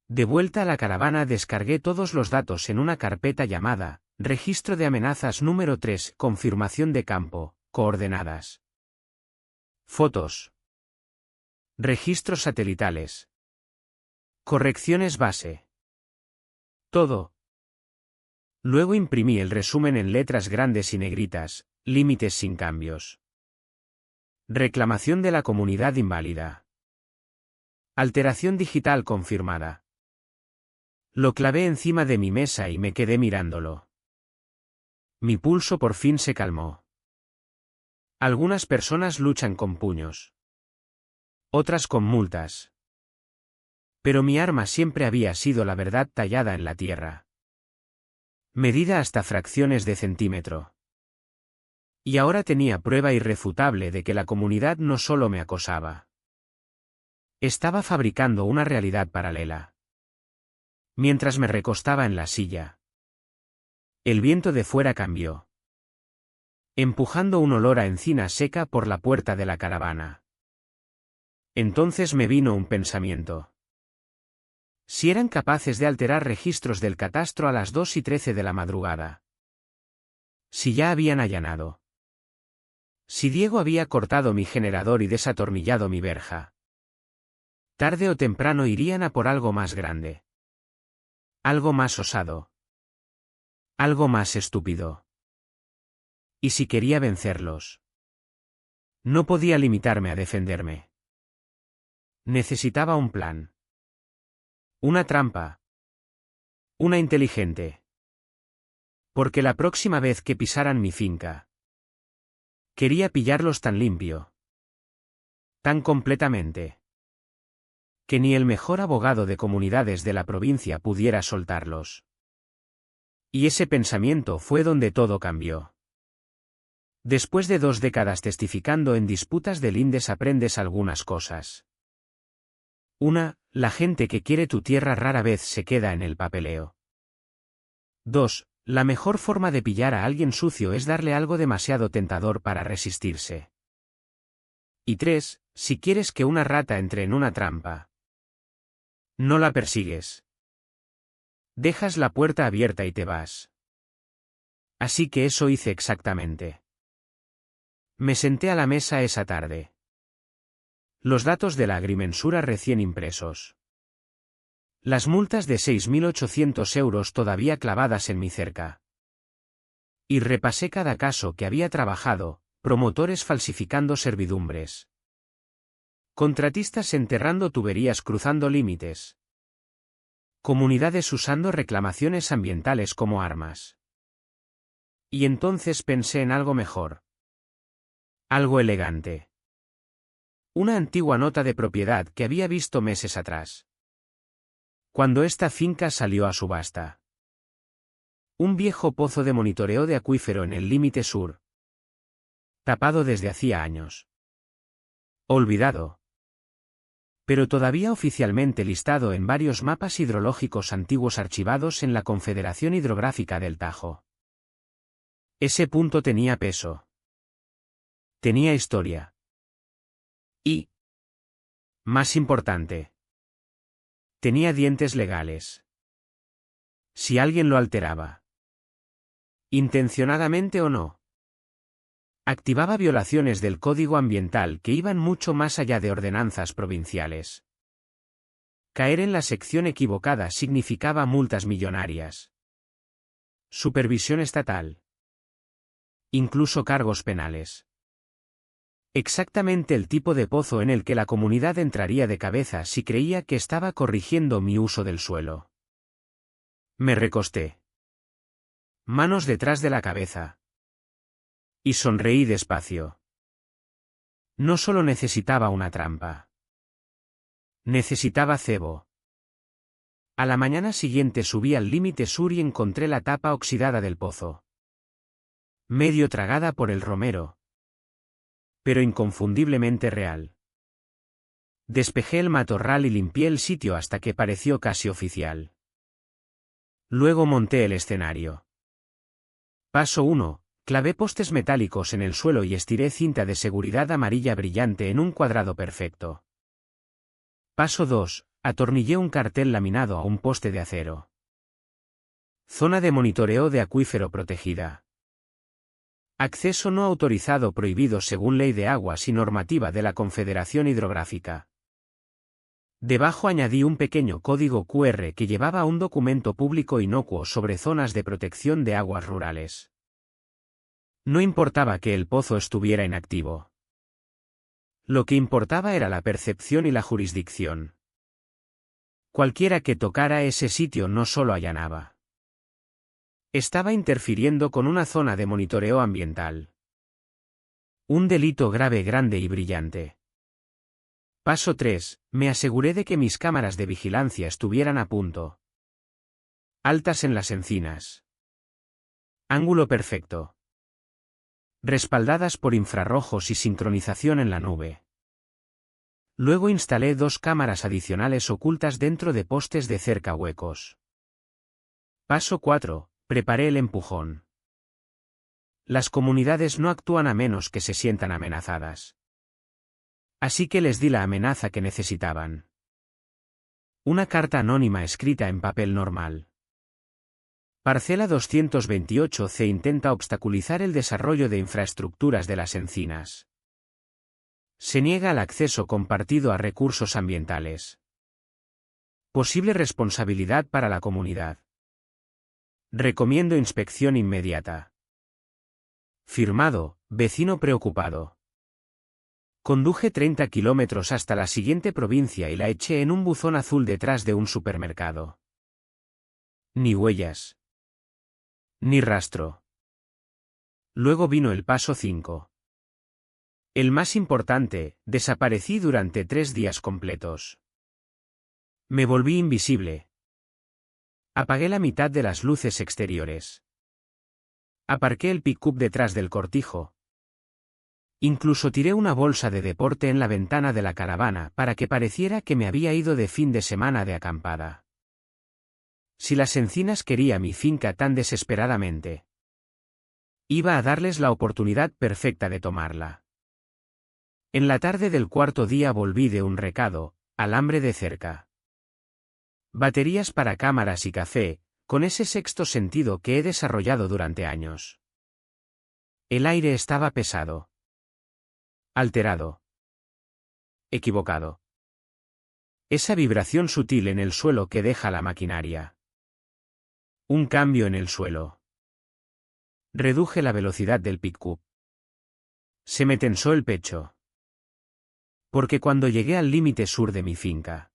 De vuelta a la caravana descargué todos los datos en una carpeta llamada Registro de amenazas número 3, confirmación de campo, coordenadas. Fotos. Registros satelitales. Correcciones base. Todo. Luego imprimí el resumen en letras grandes y negritas, límites sin cambios. Reclamación de la comunidad inválida. Alteración digital confirmada. Lo clavé encima de mi mesa y me quedé mirándolo. Mi pulso por fin se calmó. Algunas personas luchan con puños. Otras con multas. Pero mi arma siempre había sido la verdad tallada en la tierra. Medida hasta fracciones de centímetro. Y ahora tenía prueba irrefutable de que la comunidad no solo me acosaba. Estaba fabricando una realidad paralela. Mientras me recostaba en la silla, el viento de fuera cambió, empujando un olor a encina seca por la puerta de la caravana. Entonces me vino un pensamiento. Si eran capaces de alterar registros del catastro a las 2:13 de la madrugada. Si ya habían allanado. Si Diego había cortado mi generador y desatornillado mi verja. Tarde o temprano irían a por algo más grande. Algo más osado. Algo más estúpido. ¿Y si quería vencerlos? No podía limitarme a defenderme. Necesitaba un plan. Una trampa. Una inteligente. Porque la próxima vez que pisaran mi finca, quería pillarlos tan limpio. Tan completamente. Que ni el mejor abogado de comunidades de la provincia pudiera soltarlos. Y ese pensamiento fue donde todo cambió. Después de 2 décadas testificando en disputas de lindes aprendes algunas cosas. 1. La gente que quiere tu tierra rara vez se queda en el papeleo. 2. La mejor forma de pillar a alguien sucio es darle algo demasiado tentador para resistirse. Y 3. Si quieres que una rata entre en una trampa, no la persigues. Dejas la puerta abierta y te vas. Así que eso hice exactamente. Me senté a la mesa esa tarde. Los datos de la agrimensura recién impresos. Las multas de 6.800 euros todavía clavadas en mi cerca. Y repasé cada caso que había trabajado, promotores falsificando servidumbres. Contratistas enterrando tuberías cruzando límites. Comunidades usando reclamaciones ambientales como armas. Y entonces pensé en algo mejor. Algo elegante. Una antigua nota de propiedad que había visto meses atrás. Cuando esta finca salió a subasta. Un viejo pozo de monitoreo de acuífero en el límite sur. Tapado desde hacía años. Olvidado. Pero todavía oficialmente listado en varios mapas hidrológicos antiguos archivados en la Confederación Hidrográfica del Tajo. Ese punto tenía peso. Tenía historia. Y, más importante, tenía dientes legales. Si alguien lo alteraba, intencionadamente o no, activaba violaciones del Código Ambiental que iban mucho más allá de ordenanzas provinciales. Caer en la sección equivocada significaba multas millonarias. Supervisión estatal. Incluso cargos penales. Exactamente el tipo de pozo en el que la comunidad entraría de cabeza si creía que estaba corrigiendo mi uso del suelo. Me recosté. Manos detrás de la cabeza. Y sonreí despacio. No solo necesitaba una trampa. Necesitaba cebo. A la mañana siguiente subí al límite sur y encontré la tapa oxidada del pozo. Medio tragada por el romero. Pero inconfundiblemente real. Despejé el matorral y limpié el sitio hasta que pareció casi oficial. Luego monté el escenario. Paso 1. Clavé postes metálicos en el suelo y estiré cinta de seguridad amarilla brillante en un cuadrado perfecto. Paso 2. Atornillé un cartel laminado a un poste de acero. Zona de monitoreo de acuífero protegida. Acceso no autorizado prohibido según Ley de Aguas y normativa de la Confederación Hidrográfica. Debajo añadí un pequeño código QR que llevaba un documento público inocuo sobre zonas de protección de aguas rurales. No importaba que el pozo estuviera inactivo. Lo que importaba era la percepción y la jurisdicción. Cualquiera que tocara ese sitio no solo allanaba. Estaba interfiriendo con una zona de monitoreo ambiental. Un delito grave, grande y brillante. Paso 3. Me aseguré de que mis cámaras de vigilancia estuvieran a punto. Altas en las encinas. Ángulo perfecto. Respaldadas por infrarrojos y sincronización en la nube. Luego instalé 2 cámaras adicionales ocultas dentro de postes de cerca huecos. Paso 4. Preparé el empujón. Las comunidades no actúan a menos que se sientan amenazadas. Así que les di la amenaza que necesitaban. Una carta anónima escrita en papel normal. Parcela 228C intenta obstaculizar el desarrollo de infraestructuras de las encinas. Se niega el acceso compartido a recursos ambientales. Posible responsabilidad para la comunidad. Recomiendo inspección inmediata. Firmado, vecino preocupado. Conduje 30 kilómetros hasta la siguiente provincia y la eché en un buzón azul detrás de un supermercado. Ni huellas. Ni rastro. Luego vino el paso 5. El más importante, desaparecí durante 3 días completos. Me volví invisible. Apagué la mitad de las luces exteriores. Aparqué el pick-up detrás del cortijo. Incluso tiré una bolsa de deporte en la ventana de la caravana para que pareciera que me había ido de fin de semana de acampada. Si las encinas quería mi finca tan desesperadamente, iba a darles la oportunidad perfecta de tomarla. En la tarde del 4.º día volví de un recado, alambre de cerca. Baterías para cámaras y café, con ese sexto sentido que he desarrollado durante años. El aire estaba pesado. Alterado. Equivocado. Esa vibración sutil en el suelo que deja la maquinaria. Un cambio en el suelo. Reduje la velocidad del pick-up. Se me tensó el pecho. Porque cuando llegué al límite sur de mi finca,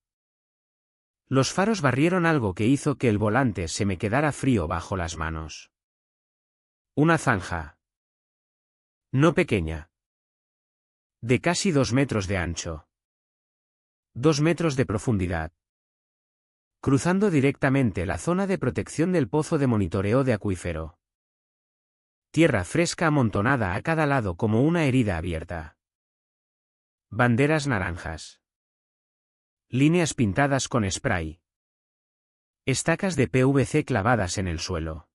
los faros barrieron algo que hizo que el volante se me quedara frío bajo las manos. Una zanja. No pequeña. De casi 2 metros de ancho. 2 metros de profundidad. Cruzando directamente la zona de protección del pozo de monitoreo de acuífero. Tierra fresca amontonada a cada lado como una herida abierta. Banderas naranjas. Líneas pintadas con spray. Estacas de PVC clavadas en el suelo.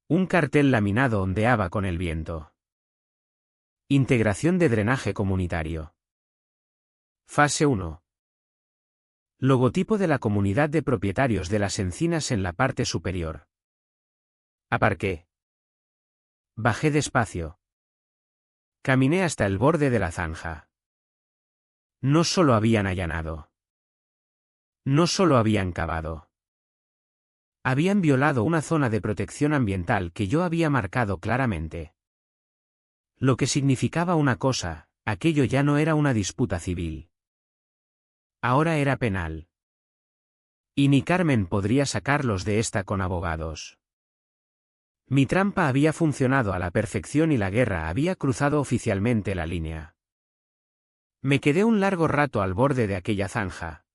Un cartel laminado ondeaba con el viento. Integración de drenaje comunitario. Fase 1. Logotipo de la comunidad de propietarios de las encinas en la parte superior. Aparqué. Bajé despacio. Caminé hasta el borde de la zanja. No solo habían allanado. No solo habían cavado. Habían violado una zona de protección ambiental que yo había marcado claramente. Lo que significaba una cosa, aquello ya no era una disputa civil. Ahora era penal. Y ni Carmen podría sacarlos de esta con abogados. Mi trampa había funcionado a la perfección y la guerra había cruzado oficialmente la línea. Me quedé un largo rato al borde de aquella zanja,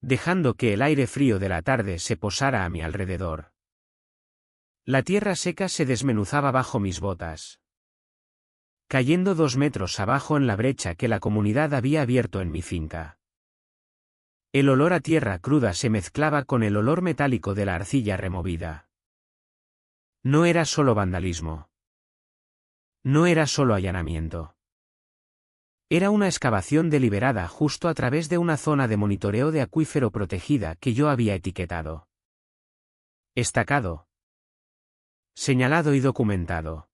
dejando que el aire frío de la tarde se posara a mi alrededor. La tierra seca se desmenuzaba bajo mis botas, cayendo 2 metros abajo en la brecha que la comunidad había abierto en mi finca. El olor a tierra cruda se mezclaba con el olor metálico de la arcilla removida. No era solo vandalismo. No era solo allanamiento. Era una excavación deliberada justo a través de una zona de monitoreo de acuífero protegida que yo había etiquetado. Estacado. Señalado y documentado.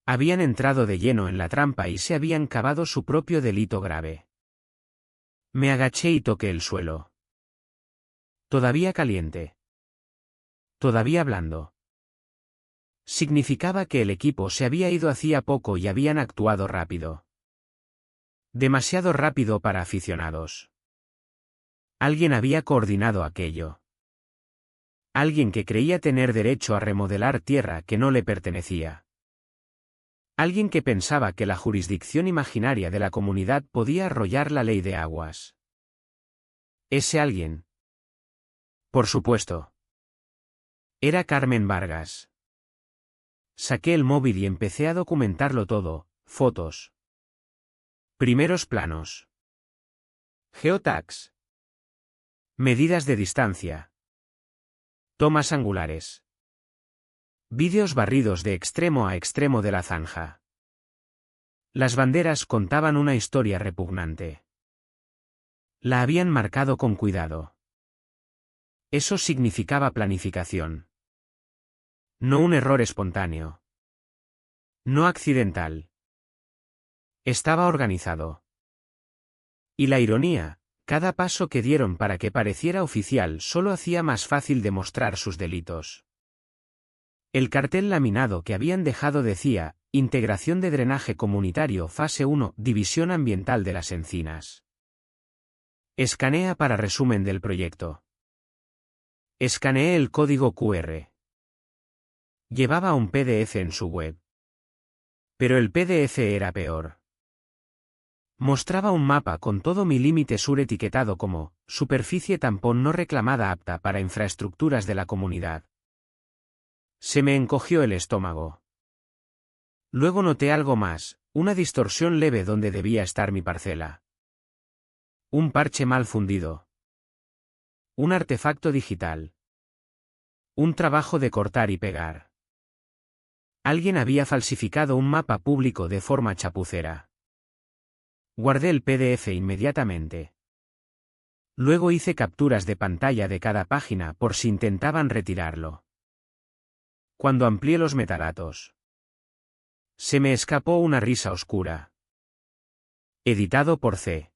Habían entrado de lleno en la trampa y se habían cavado su propio delito grave. Me agaché y toqué el suelo. Todavía caliente. Todavía blando. Significaba que el equipo se había ido hacía poco y habían actuado rápido. Demasiado rápido para aficionados. Alguien había coordinado aquello. Alguien que creía tener derecho a remodelar tierra que no le pertenecía. Alguien que pensaba que la jurisdicción imaginaria de la comunidad podía arrollar la ley de aguas. Ese alguien. Por supuesto. Era Carmen Vargas. Saqué el móvil y empecé a documentarlo todo, fotos. Primeros planos. Geotags. Medidas de distancia. Tomas angulares. Vídeos barridos de extremo a extremo de la zanja. Las banderas contaban una historia repugnante. La habían marcado con cuidado. Eso significaba planificación. No un error espontáneo. No accidental. Estaba organizado. Y la ironía, cada paso que dieron para que pareciera oficial solo hacía más fácil demostrar sus delitos. El cartel laminado que habían dejado decía, Integración de drenaje comunitario fase 1, División ambiental de las encinas. Escanea para resumen del proyecto. Escaneé el código QR. Llevaba un PDF en su web. Pero el PDF era peor. Mostraba un mapa con todo mi límite sur etiquetado como, superficie tampón no reclamada apta para infraestructuras de la comunidad. Se me encogió el estómago. Luego noté algo más, una distorsión leve donde debía estar mi parcela. Un parche mal fundido. Un artefacto digital. Un trabajo de cortar y pegar. Alguien había falsificado un mapa público de forma chapucera. Guardé el PDF inmediatamente. Luego hice capturas de pantalla de cada página por si intentaban retirarlo. Cuando amplié los metadatos, se me escapó una risa oscura. Editado por C.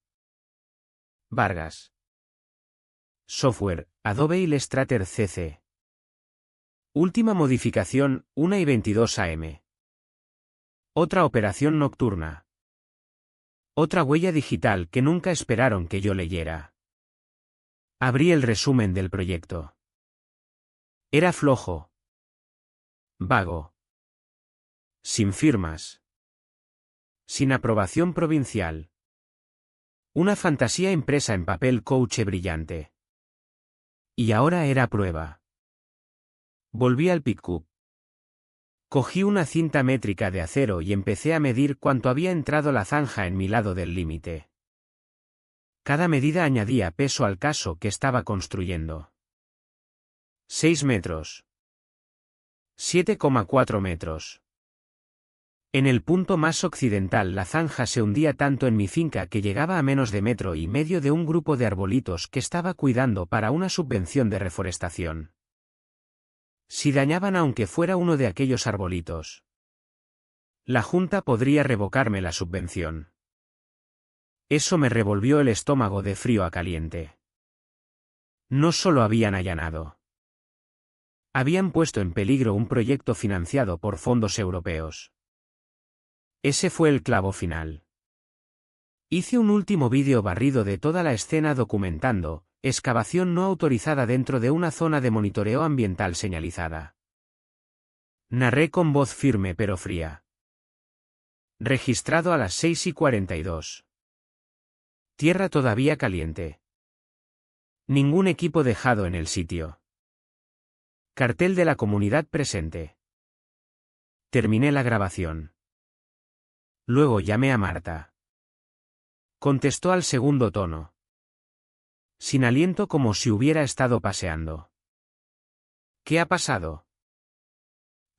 Vargas. Software, Adobe Illustrator CC. Última modificación, 1:22 am. Otra operación nocturna. Otra huella digital que nunca esperaron que yo leyera. Abrí el resumen del proyecto. Era flojo. Vago. Sin firmas. Sin aprobación provincial. Una fantasía impresa en papel couche brillante. Y ahora era prueba. Volví al pick-up. Cogí una cinta métrica de acero y empecé a medir cuánto había entrado la zanja en mi lado del límite. Cada medida añadía peso al caso que estaba construyendo. 6 metros. 7,4 metros. En el punto más occidental la zanja se hundía tanto en mi finca que llegaba a menos de 1,5 metros de un grupo de arbolitos que estaba cuidando para una subvención de reforestación. Si dañaban aunque fuera uno de aquellos arbolitos, la Junta podría revocarme la subvención. Eso me revolvió el estómago de frío a caliente. No solo habían allanado. Habían puesto en peligro un proyecto financiado por fondos europeos. Ese fue el clavo final. Hice un último vídeo barrido de toda la escena documentando excavación no autorizada dentro de una zona de monitoreo ambiental señalizada. Narré con voz firme pero fría. Registrado a las 6:42. Tierra todavía caliente. Ningún equipo dejado en el sitio. Cartel de la comunidad presente. Terminé la grabación. Luego llamé a Marta. Contestó al segundo tono. Sin aliento como si hubiera estado paseando. ¿Qué ha pasado?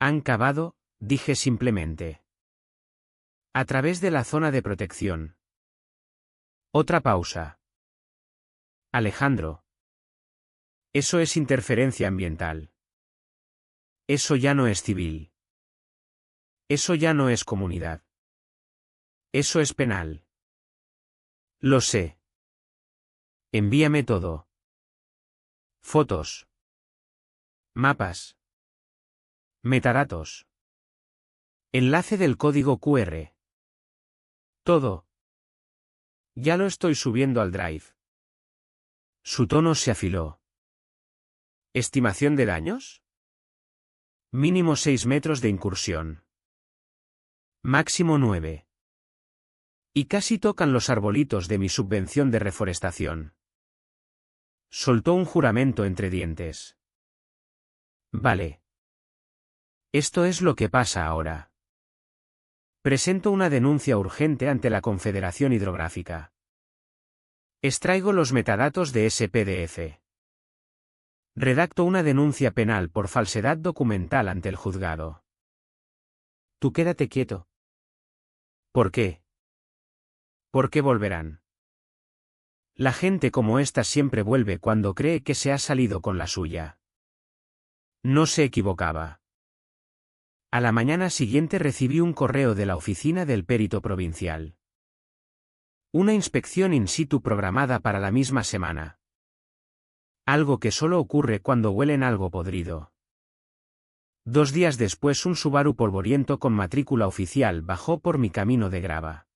Han cavado, dije simplemente. A través de la zona de protección. Otra pausa. Alejandro. Eso es interferencia ambiental. Eso ya no es civil. Eso ya no es comunidad. Eso es penal. Lo sé. Envíame todo. Fotos. Mapas. Metadatos. Enlace del código QR. Todo. Ya lo estoy subiendo al Drive. Su tono se afiló. ¿Estimación de daños? Mínimo 6 metros de incursión. Máximo 9. Y casi tocan los arbolitos de mi subvención de reforestación. Soltó un juramento entre dientes. Vale. Esto es lo que pasa ahora. Presento una denuncia urgente ante la Confederación Hidrográfica. Extraigo los metadatos de ese PDF. Redacto una denuncia penal por falsedad documental ante el juzgado. Tú quédate quieto. ¿Por qué? ¿Por qué volverán? La gente como esta siempre vuelve cuando cree que se ha salido con la suya. No se equivocaba. A la mañana siguiente recibí un correo de la oficina del perito provincial. Una inspección in situ programada para la misma semana. Algo que solo ocurre cuando huelen algo podrido. 2 días después un Subaru polvoriento con matrícula oficial bajó por mi camino de grava.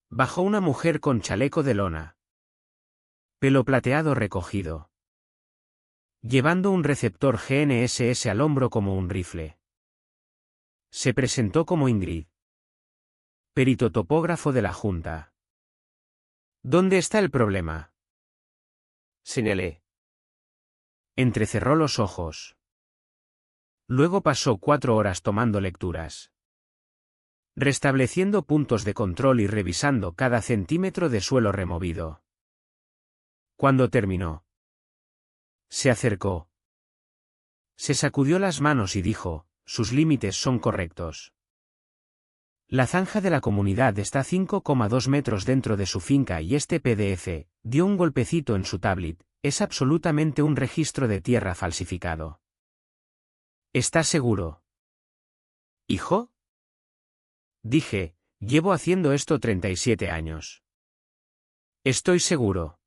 Bajó una mujer con chaleco de lona. Pelo plateado recogido. Llevando un receptor GNSS al hombro como un rifle. Se presentó como Ingrid. Perito topógrafo de la Junta. ¿Dónde está el problema? Señalé. Entrecerró los ojos. Luego pasó 4 horas tomando lecturas. Restableciendo puntos de control y revisando cada centímetro de suelo removido. Cuando terminó, se acercó. Se sacudió las manos y dijo, sus límites son correctos. La zanja de la comunidad está 5,2 metros dentro de su finca y este PDF, dio un golpecito en su tablet, es absolutamente un registro de tierra falsificado. ¿Estás seguro? ¿Hijo? Dije, llevo haciendo esto 37 años. Estoy seguro.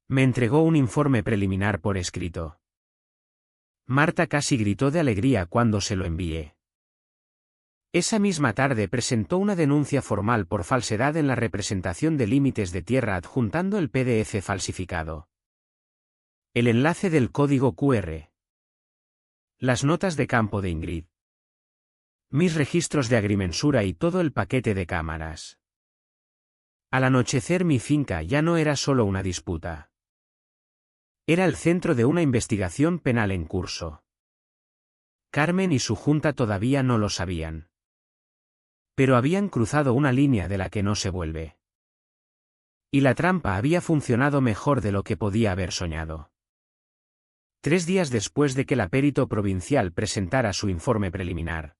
Me entregó un informe preliminar por escrito. Marta casi gritó de alegría cuando se lo envié. Esa misma tarde presentó una denuncia formal por falsedad en la representación de límites de tierra adjuntando el PDF falsificado. El enlace del código QR. Las notas de campo de Ingrid. Mis registros de agrimensura y todo el paquete de cámaras. Al anochecer mi finca ya no era solo una disputa. Era el centro de una investigación penal en curso. Carmen y su junta todavía no lo sabían. Pero habían cruzado una línea de la que no se vuelve. Y la trampa había funcionado mejor de lo que podía haber soñado. 3 días después de que la perito provincial presentara su informe preliminar.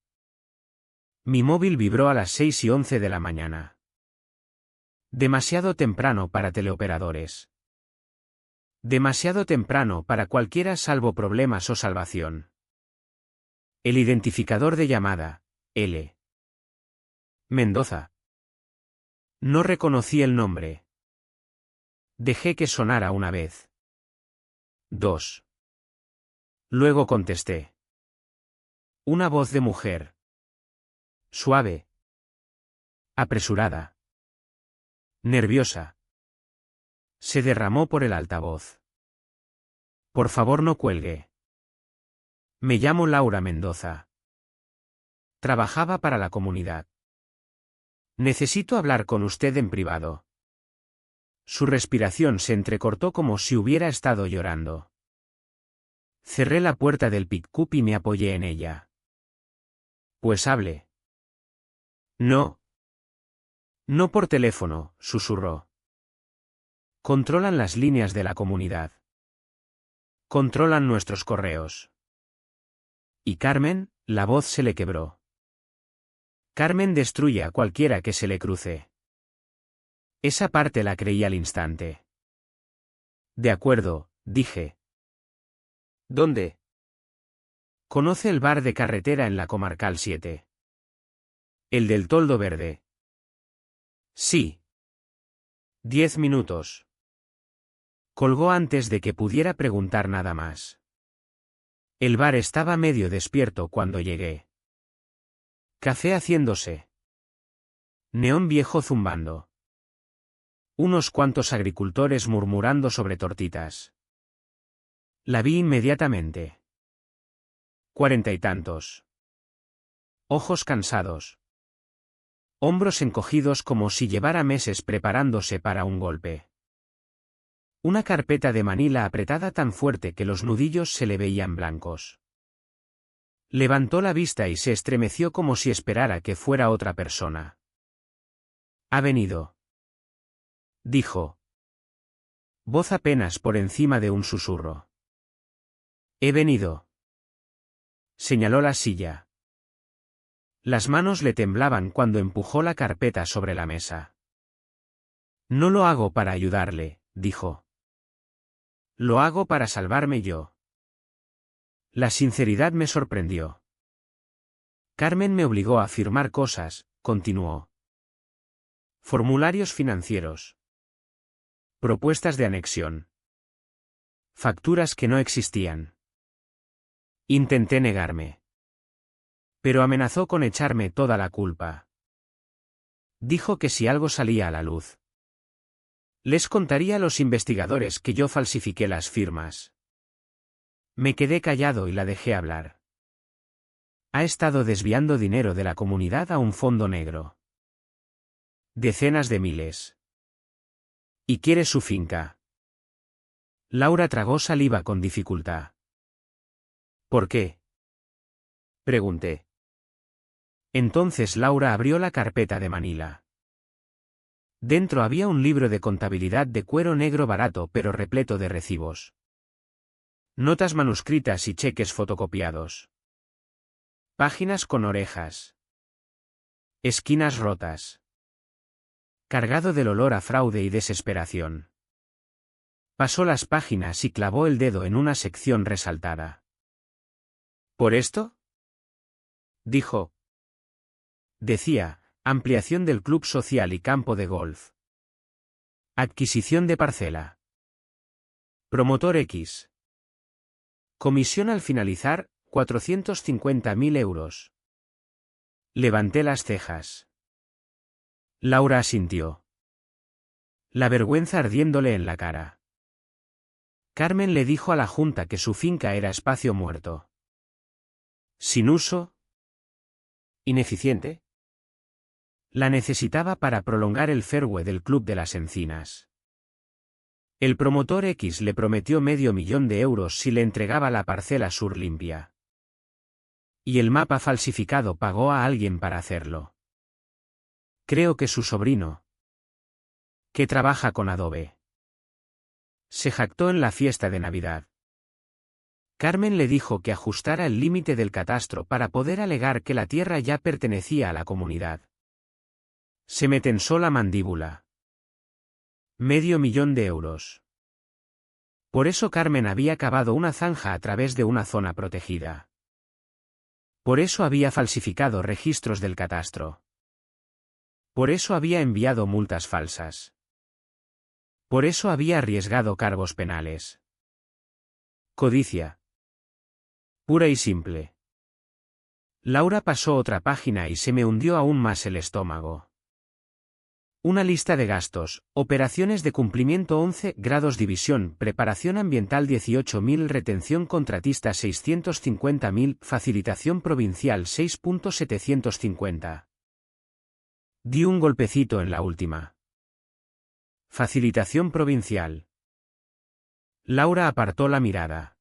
Mi móvil vibró a las 6:11 de la mañana. Demasiado temprano para teleoperadores. Demasiado temprano para cualquiera salvo problemas o salvación. El identificador de llamada, L. Mendoza. No reconocí el nombre. Dejé que sonara una vez. 2. Luego contesté. Una voz de mujer. Suave. Apresurada. Nerviosa. Se derramó por el altavoz. Por favor, no cuelgue. Me llamo Laura Mendoza. Trabajaba para la comunidad. Necesito hablar con usted en privado. Su respiración se entrecortó como si hubiera estado llorando. Cerré la puerta del pick-up y me apoyé en ella. Pues hable. No. No por teléfono, susurró. Controlan las líneas de la comunidad. Controlan nuestros correos. Y Carmen, la voz se le quebró. Carmen destruye a cualquiera que se le cruce. Esa parte la creí al instante. De acuerdo, dije. ¿Dónde? ¿Conoce el bar de carretera en la Comarcal 7? El del toldo verde. Sí. 10 minutos. Colgó antes de que pudiera preguntar nada más. El bar estaba medio despierto cuando llegué. Café haciéndose. Neón viejo zumbando. Unos cuantos agricultores murmurando sobre tortitas. La vi inmediatamente. 40 y tantos. Ojos cansados. Hombros encogidos como si llevara meses preparándose para un golpe. Una carpeta de manila apretada tan fuerte que los nudillos se le veían blancos. Levantó la vista y se estremeció como si esperara que fuera otra persona. Ha venido. Dijo. Voz apenas por encima de un susurro. He venido. Señaló la silla. Las manos le temblaban cuando empujó la carpeta sobre la mesa. No lo hago para ayudarle, dijo. Lo hago para salvarme yo. La sinceridad me sorprendió. Carmen me obligó a firmar cosas, continuó. Formularios financieros. Propuestas de anexión. Facturas que no existían. Intenté negarme. Pero amenazó con echarme toda la culpa. Dijo que si algo salía a la luz, les contaría a los investigadores que yo falsifiqué las firmas. Me quedé callado y la dejé hablar. Ha estado desviando dinero de la comunidad a un fondo negro. Decenas de miles. Y quiere su finca. Laura tragó saliva con dificultad. ¿Por qué? Pregunté. Entonces Laura abrió la carpeta de manila. Dentro había un libro de contabilidad de cuero negro barato pero repleto de recibos. Notas manuscritas y cheques fotocopiados. Páginas con orejas. Esquinas rotas. Cargado del olor a fraude y desesperación. Pasó las páginas y clavó el dedo en una sección resaltada. ¿Por esto? Dijo. Decía, ampliación del club social y campo de golf. Adquisición de parcela. Promotor X. Comisión al finalizar, 450.000 euros. Levanté las cejas. Laura asintió, la vergüenza ardiéndole en la cara. Carmen le dijo a la Junta que su finca era espacio muerto. Sin uso. Ineficiente. La necesitaba para prolongar el fairway del Club de las Encinas. El promotor X le prometió $500,000 si le entregaba la parcela sur limpia. Y el mapa falsificado pagó a alguien para hacerlo. Creo que su sobrino, que trabaja con Adobe, se jactó en la fiesta de Navidad. Carmen le dijo que ajustara el límite del catastro para poder alegar que la tierra ya pertenecía a la comunidad. Se me tensó la mandíbula. $500,000. Por eso Carmen había cavado una zanja a través de una zona protegida. Por eso había falsificado registros del catastro. Por eso había enviado multas falsas. Por eso había arriesgado cargos penales. Codicia. Pura y simple. Laura pasó otra página y se me hundió aún más el estómago. Una lista de gastos, operaciones de cumplimiento 11 grados división, preparación ambiental 18.000, retención contratista 650.000, facilitación provincial 6.750. Di un golpecito en la última. Facilitación provincial. Laura apartó la mirada.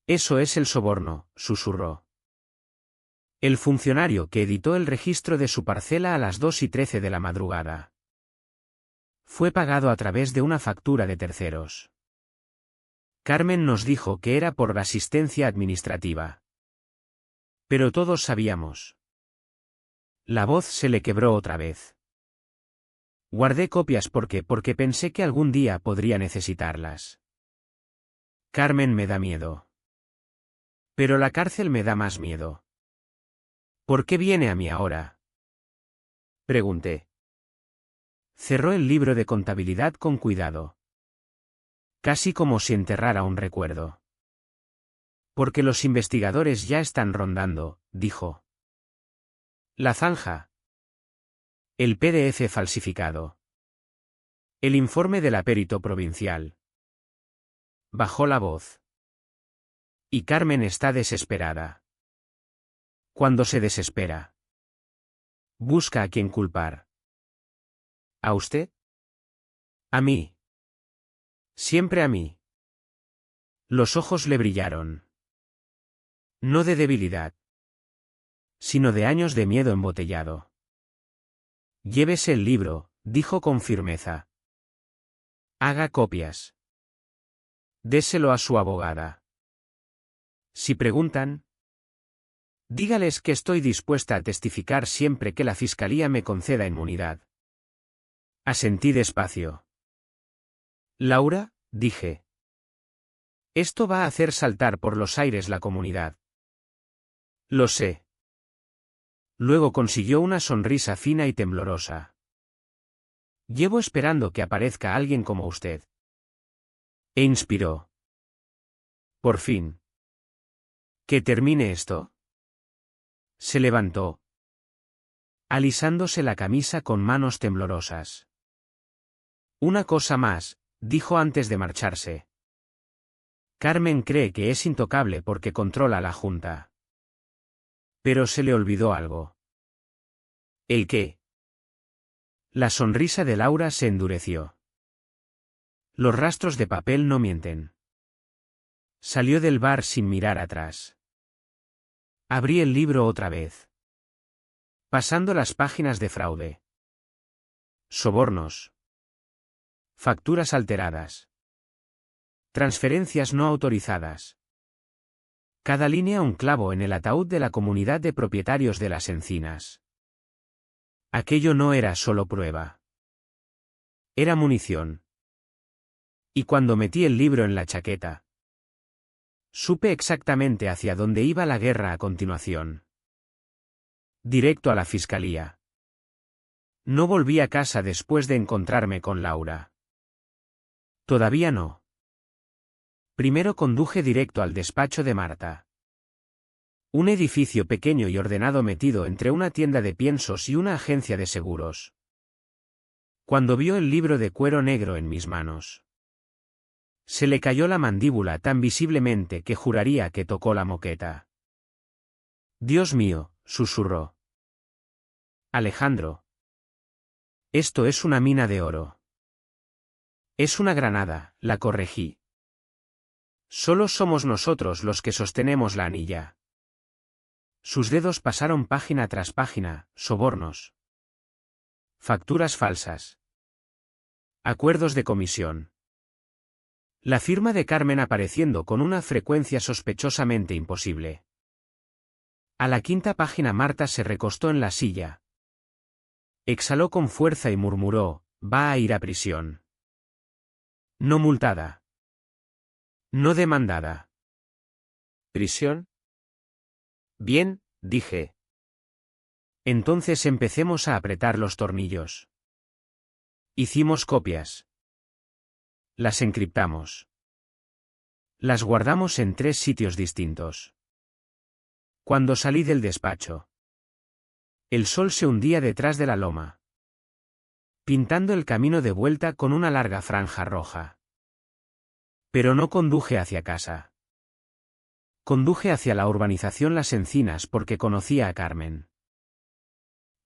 Eso es el soborno, susurró. El funcionario que editó el registro de su parcela a las 2:13 de la madrugada. Fue pagado a través de una factura de terceros. Carmen nos dijo que era por la asistencia administrativa. Pero todos sabíamos. La voz se le quebró otra vez. Guardé copias porque pensé que algún día podría necesitarlas. Carmen me da miedo. Pero la cárcel me da más miedo. ¿Por qué viene a mí ahora? Pregunté. Cerró el libro de contabilidad con cuidado. Casi como si enterrara un recuerdo. Porque los investigadores ya están rondando, dijo. La zanja. El PDF falsificado. El informe del apérito provincial. Bajó la voz. Y Carmen está desesperada. Cuando se desespera, busca a quien culpar. ¿A usted? A mí. Siempre a mí. Los ojos le brillaron. No de debilidad, sino de años de miedo embotellado. Llévese el libro, dijo con firmeza. Haga copias. Déselo a su abogada. Si preguntan, dígales que estoy dispuesta a testificar siempre que la fiscalía me conceda inmunidad. Asentí despacio. Laura, dije. Esto va a hacer saltar por los aires la comunidad. Lo sé. Luego consiguió una sonrisa fina y temblorosa. Llevo esperando que aparezca alguien como usted. E inspiró. Por fin. ¿Que termine esto? Se levantó, alisándose la camisa con manos temblorosas. Una cosa más, dijo antes de marcharse. Carmen cree que es intocable porque controla la Junta. Pero se le olvidó algo. ¿El qué? La sonrisa de Laura se endureció. Los rastros de papel no mienten. Salió del bar sin mirar atrás. Abrí el libro otra vez. Pasando las páginas de fraude. Sobornos. Facturas alteradas. Transferencias no autorizadas. Cada línea un clavo en el ataúd de la comunidad de propietarios de las encinas. Aquello no era solo prueba. Era munición. Y cuando metí el libro en la chaqueta, supe exactamente hacia dónde iba la guerra a continuación. Directo a la fiscalía. No volví a casa después de encontrarme con Laura. Todavía no. Primero conduje directo al despacho de Marta. Un edificio pequeño y ordenado metido entre una tienda de piensos y una agencia de seguros. Cuando vio el libro de cuero negro en mis manos, se le cayó la mandíbula tan visiblemente que juraría que tocó la moqueta. Dios mío, susurró. Alejandro. Esto es una mina de oro. Es una granada, la corregí. Solo somos nosotros los que sostenemos la anilla. Sus dedos pasaron página tras página, sobornos. Facturas falsas. Acuerdos de comisión. La firma de Carmen apareciendo con una frecuencia sospechosamente imposible. A la quinta página Marta se recostó en la silla. Exhaló con fuerza y murmuró, va a ir a prisión. No multada. No demandada. ¿Prisión? Bien, dije. Entonces empecemos a apretar los tornillos. Hicimos copias. Las encriptamos. Las guardamos en 3 sitios distintos. Cuando salí del despacho, el sol se hundía detrás de la loma, pintando el camino de vuelta con una larga franja roja. Pero no conduje hacia casa. Conduje hacia la urbanización Las Encinas porque conocía a Carmen.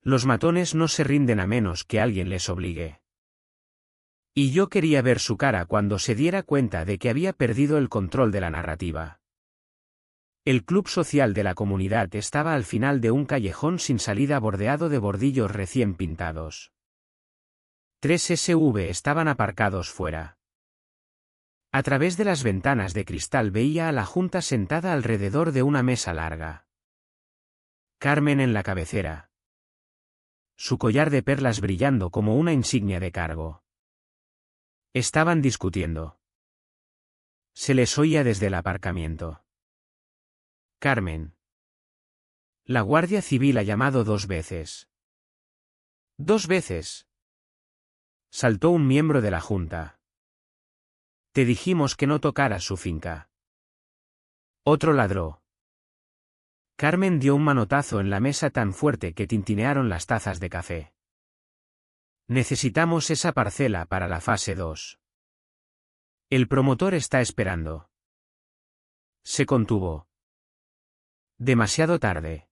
Los matones no se rinden a menos que alguien les obligue. Y yo quería ver su cara cuando se diera cuenta de que había perdido el control de la narrativa. El club social de la comunidad estaba al final de un callejón sin salida bordeado de bordillos recién pintados. 3 SUV estaban aparcados fuera. A través de las ventanas de cristal veía a la junta sentada alrededor de una mesa larga. Carmen en la cabecera. Su collar de perlas brillando como una insignia de cargo. Estaban discutiendo. Se les oía desde el aparcamiento. Carmen. La Guardia Civil ha llamado 2 veces. ¿2 veces? Saltó un miembro de la junta. Te dijimos que no tocaras su finca. Otro ladró. Carmen dio un manotazo en la mesa tan fuerte que tintinearon las tazas de café. Necesitamos esa parcela para la fase 2. El promotor está esperando. Se contuvo. Demasiado tarde.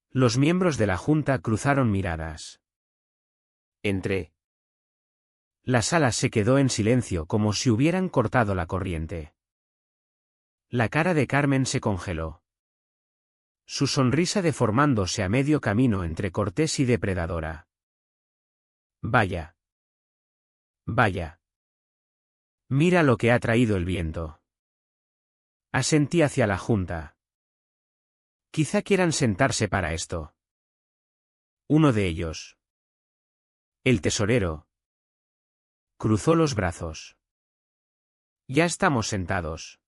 Los miembros de la junta cruzaron miradas. Entré. La sala se quedó en silencio como si hubieran cortado la corriente. La cara de Carmen se congeló. Su sonrisa deformándose a medio camino entre cortés y depredadora. Vaya. Vaya. Mira lo que ha traído el viento. Asentí hacia la junta. Quizá quieran sentarse para esto. Uno de ellos. El tesorero. Cruzó los brazos. Ya estamos sentados.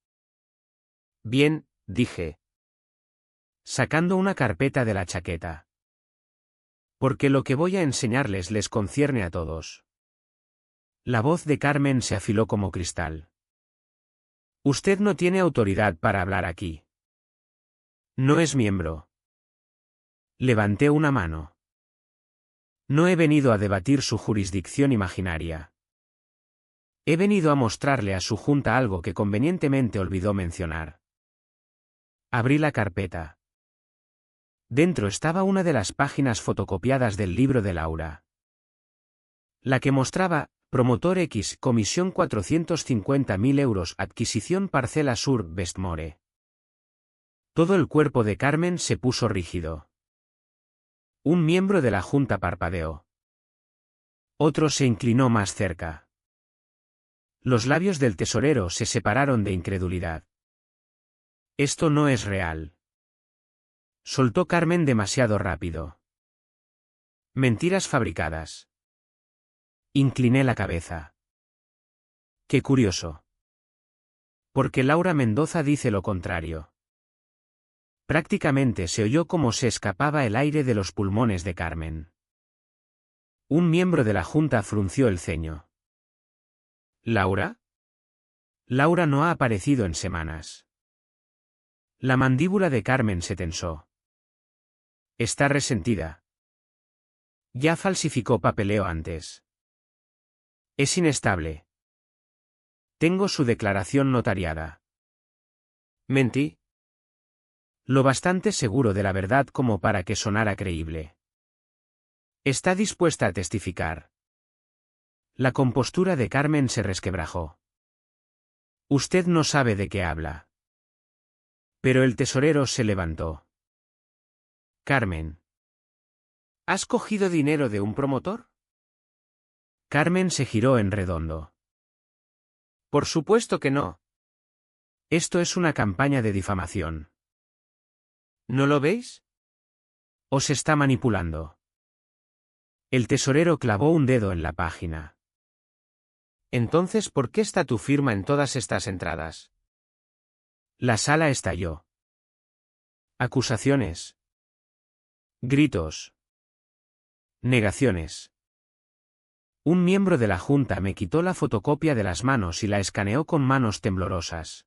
Bien, dije. Sacando una carpeta de la chaqueta. Porque lo que voy a enseñarles les concierne a todos. La voz de Carmen se afiló como cristal. Usted no tiene autoridad para hablar aquí. No es miembro. Levanté una mano. No he venido a debatir su jurisdicción imaginaria. He venido a mostrarle a su junta algo que convenientemente olvidó mencionar. Abrí la carpeta. Dentro estaba una de las páginas fotocopiadas del libro de Laura. La que mostraba, Promotor X, comisión 450.000 euros, adquisición parcela sur, Westmore. Todo el cuerpo de Carmen se puso rígido. Un miembro de la junta parpadeó. Otro se inclinó más cerca. Los labios del tesorero se separaron de incredulidad. Esto no es real. Soltó Carmen demasiado rápido. Mentiras fabricadas. Incliné la cabeza. Qué curioso. Porque Laura Mendoza dice lo contrario. Prácticamente se oyó cómo se escapaba el aire de los pulmones de Carmen. Un miembro de la junta frunció el ceño. ¿Laura? Laura no ha aparecido en semanas. La mandíbula de Carmen se tensó. Está resentida. Ya falsificó papeleo antes. Es inestable. Tengo su declaración notariada. ¿Mentí? Lo bastante seguro de la verdad como para que sonara creíble. Está dispuesta a testificar. La compostura de Carmen se resquebrajó. Usted no sabe de qué habla. Pero el tesorero se levantó. Carmen. ¿Has cogido dinero de un promotor? Carmen se giró en redondo. Por supuesto que no. Esto es una campaña de difamación. ¿No lo veis? Os está manipulando. El tesorero clavó un dedo en la página. Entonces, ¿por qué está tu firma en todas estas entradas? La sala estalló. Acusaciones. Gritos. Negaciones. Un miembro de la Junta me quitó la fotocopia de las manos y la escaneó con manos temblorosas.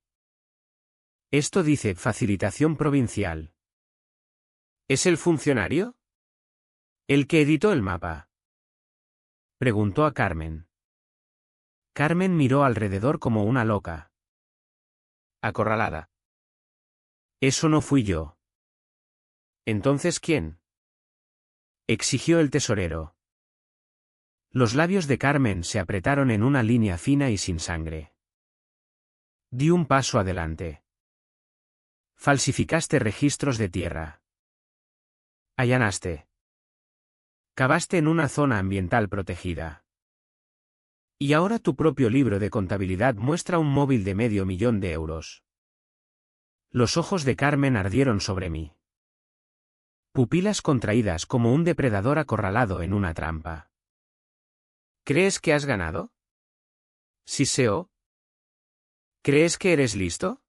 Esto dice facilitación provincial. ¿Es el funcionario? ¿El que editó el mapa? Preguntó a Carmen. Carmen miró alrededor como una loca. Acorralada. Eso no fui yo. ¿Entonces quién? Exigió el tesorero. Los labios de Carmen se apretaron en una línea fina y sin sangre. Di un paso adelante. Falsificaste registros de tierra. Allanaste. Cavaste en una zona ambiental protegida. Y ahora tu propio libro de contabilidad muestra un móvil de $500,000. Los ojos de Carmen ardieron sobre mí. Pupilas contraídas como un depredador acorralado en una trampa. ¿Crees que has ganado? ¿Siseo? ¿Crees que eres listo?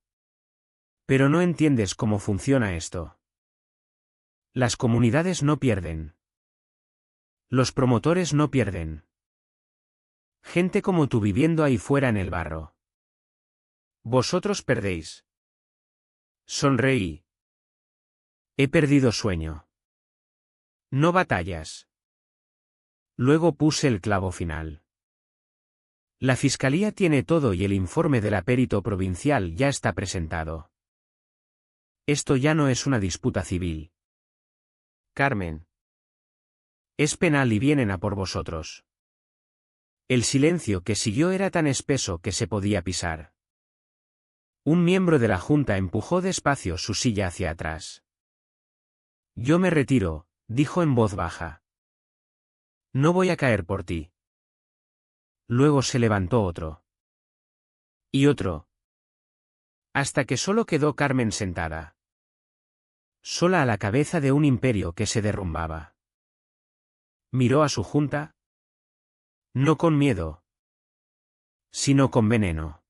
Pero no entiendes cómo funciona esto. Las comunidades no pierden. Los promotores no pierden. Gente como tú viviendo ahí fuera en el barro. Vosotros perdéis. Sonreí. He perdido sueño. No batallas. Luego puse el clavo final. La fiscalía tiene todo y el informe del perito provincial ya está presentado. Esto ya no es una disputa civil. Carmen. Es penal y vienen a por vosotros. El silencio que siguió era tan espeso que se podía pisar. Un miembro de la Junta empujó despacio su silla hacia atrás. Yo me retiro, dijo en voz baja. No voy a caer por ti. Luego se levantó otro. Y otro. Hasta que solo quedó Carmen sentada. Sola a la cabeza de un imperio que se derrumbaba. Miró a su Junta. No con miedo. Sino con veneno.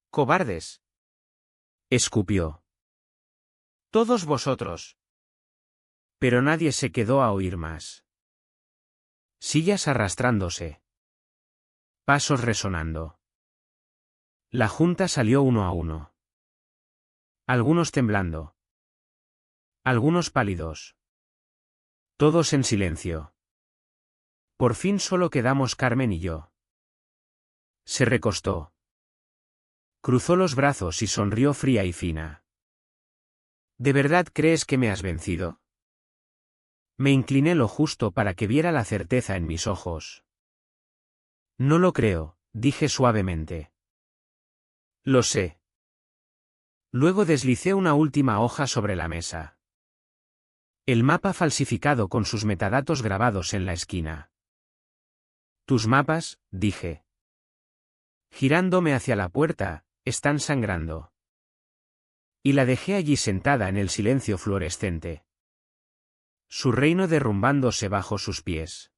¡Cobardes! Escupió. Todos vosotros. Pero nadie se quedó a oír más. Sillas arrastrándose. Pasos resonando. La Junta salió uno a uno. Algunos temblando. Algunos pálidos. Todos en silencio. Por fin solo quedamos Carmen y yo. Se recostó. Cruzó los brazos y sonrió fría y fina. ¿De verdad crees que me has vencido? Me incliné lo justo para que viera la certeza en mis ojos. No lo creo, dije suavemente. Lo sé. Luego deslicé una última hoja sobre la mesa. El mapa falsificado con sus metadatos grabados en la esquina. Tus mapas, dije. Girándome hacia la puerta, están sangrando. Y la dejé allí sentada en el silencio fluorescente. Su reino derrumbándose bajo sus pies.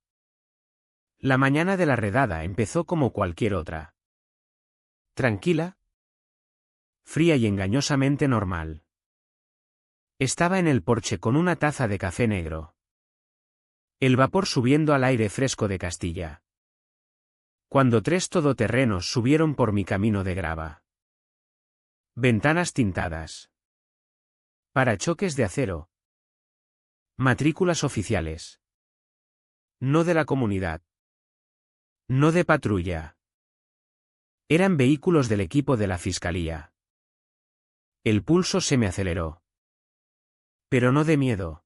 La mañana de la redada empezó como cualquier otra. Tranquila. Fría y engañosamente normal. Estaba en el porche con una taza de café negro. El vapor subiendo al aire fresco de Castilla. Cuando 3 todoterrenos subieron por mi camino de grava. Ventanas tintadas. Parachoques de acero. Matrículas oficiales. No de la comunidad. No de patrulla. Eran vehículos del equipo de la fiscalía. El pulso se me aceleró. Pero no de miedo.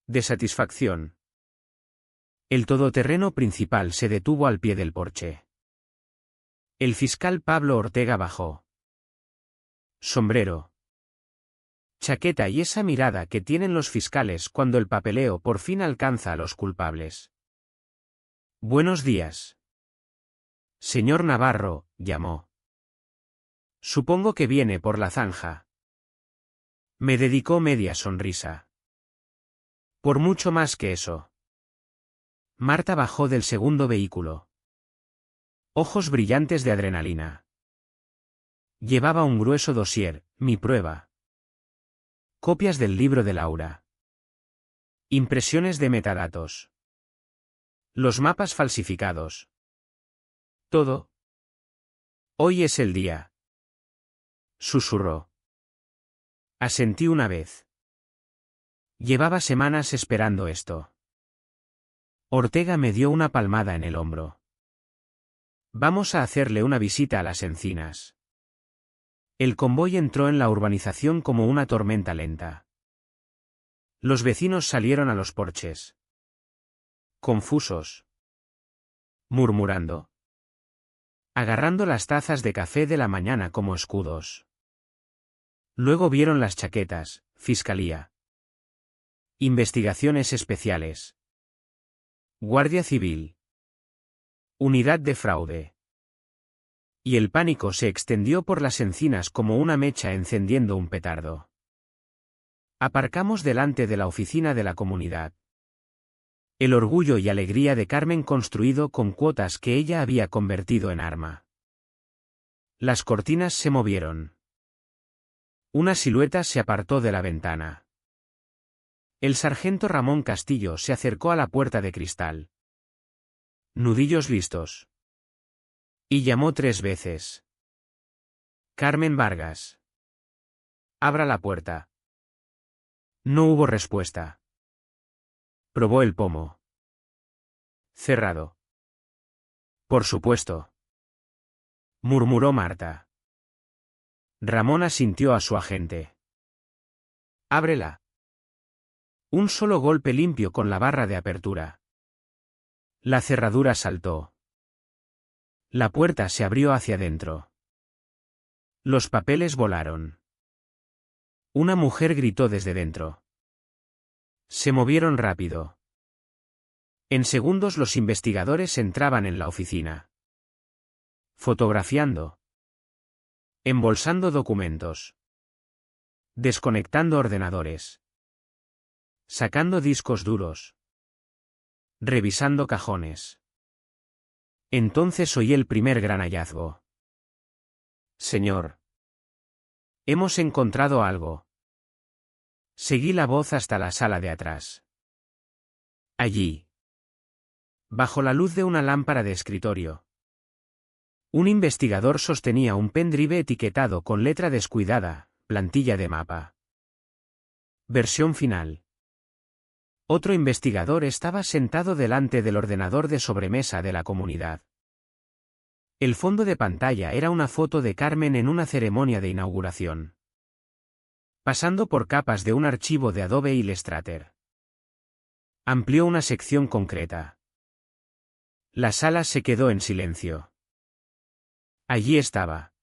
De satisfacción. El todoterreno principal se detuvo al pie del porche. El fiscal Pablo Ortega bajó. Sombrero. Chaqueta y esa mirada que tienen los fiscales cuando el papeleo por fin alcanza a los culpables. Buenos días. Señor Navarro, llamó. Supongo que viene por la zanja. Me dedicó media sonrisa. Por mucho más que eso. Marta bajó del segundo vehículo. Ojos brillantes de adrenalina. Llevaba un grueso dossier, mi prueba. Copias del libro de Laura. Impresiones de metadatos. Los mapas falsificados. Todo. Hoy es el día. Susurró. Asentí una vez. Llevaba semanas esperando esto. Ortega me dio una palmada en el hombro. Vamos a hacerle una visita a las encinas. El convoy entró en la urbanización como una tormenta lenta. Los vecinos salieron a los porches. Confusos. Murmurando. Agarrando las tazas de café de la mañana como escudos. Luego vieron las chaquetas, Fiscalía. Investigaciones especiales. Guardia Civil. Unidad de fraude. Y el pánico se extendió por las encinas como una mecha encendiendo un petardo. Aparcamos delante de la oficina de la comunidad. El orgullo y alegría de Carmen construido con cuotas que ella había convertido en arma. Las cortinas se movieron. Una silueta se apartó de la ventana. El sargento Ramón Castillo se acercó a la puerta de cristal. Nudillos listos. Y llamó 3 veces. Carmen Vargas. Abra la puerta. No hubo respuesta. Probó el pomo. Cerrado. Por supuesto. Murmuró Marta. Ramón asintió a su agente. Ábrela. Un solo golpe limpio con la barra de apertura. La cerradura saltó. La puerta se abrió hacia adentro. Los papeles volaron. Una mujer gritó desde dentro. Se movieron rápido. En segundos los investigadores entraban en la oficina. Fotografiando. Embolsando documentos. Desconectando ordenadores. Sacando discos duros. Revisando cajones. Entonces oí el primer gran hallazgo. Señor. Hemos encontrado algo. Seguí la voz hasta la sala de atrás. Allí. Bajo la luz de una lámpara de escritorio. Un investigador sostenía un pendrive etiquetado con letra descuidada, plantilla de mapa. Versión final. Otro investigador estaba sentado delante del ordenador de sobremesa de la comunidad. El fondo de pantalla era una foto de Carmen en una ceremonia de inauguración. Pasando por capas de un archivo de Adobe Illustrator. Amplió una sección concreta. La sala se quedó en silencio. Allí estaba.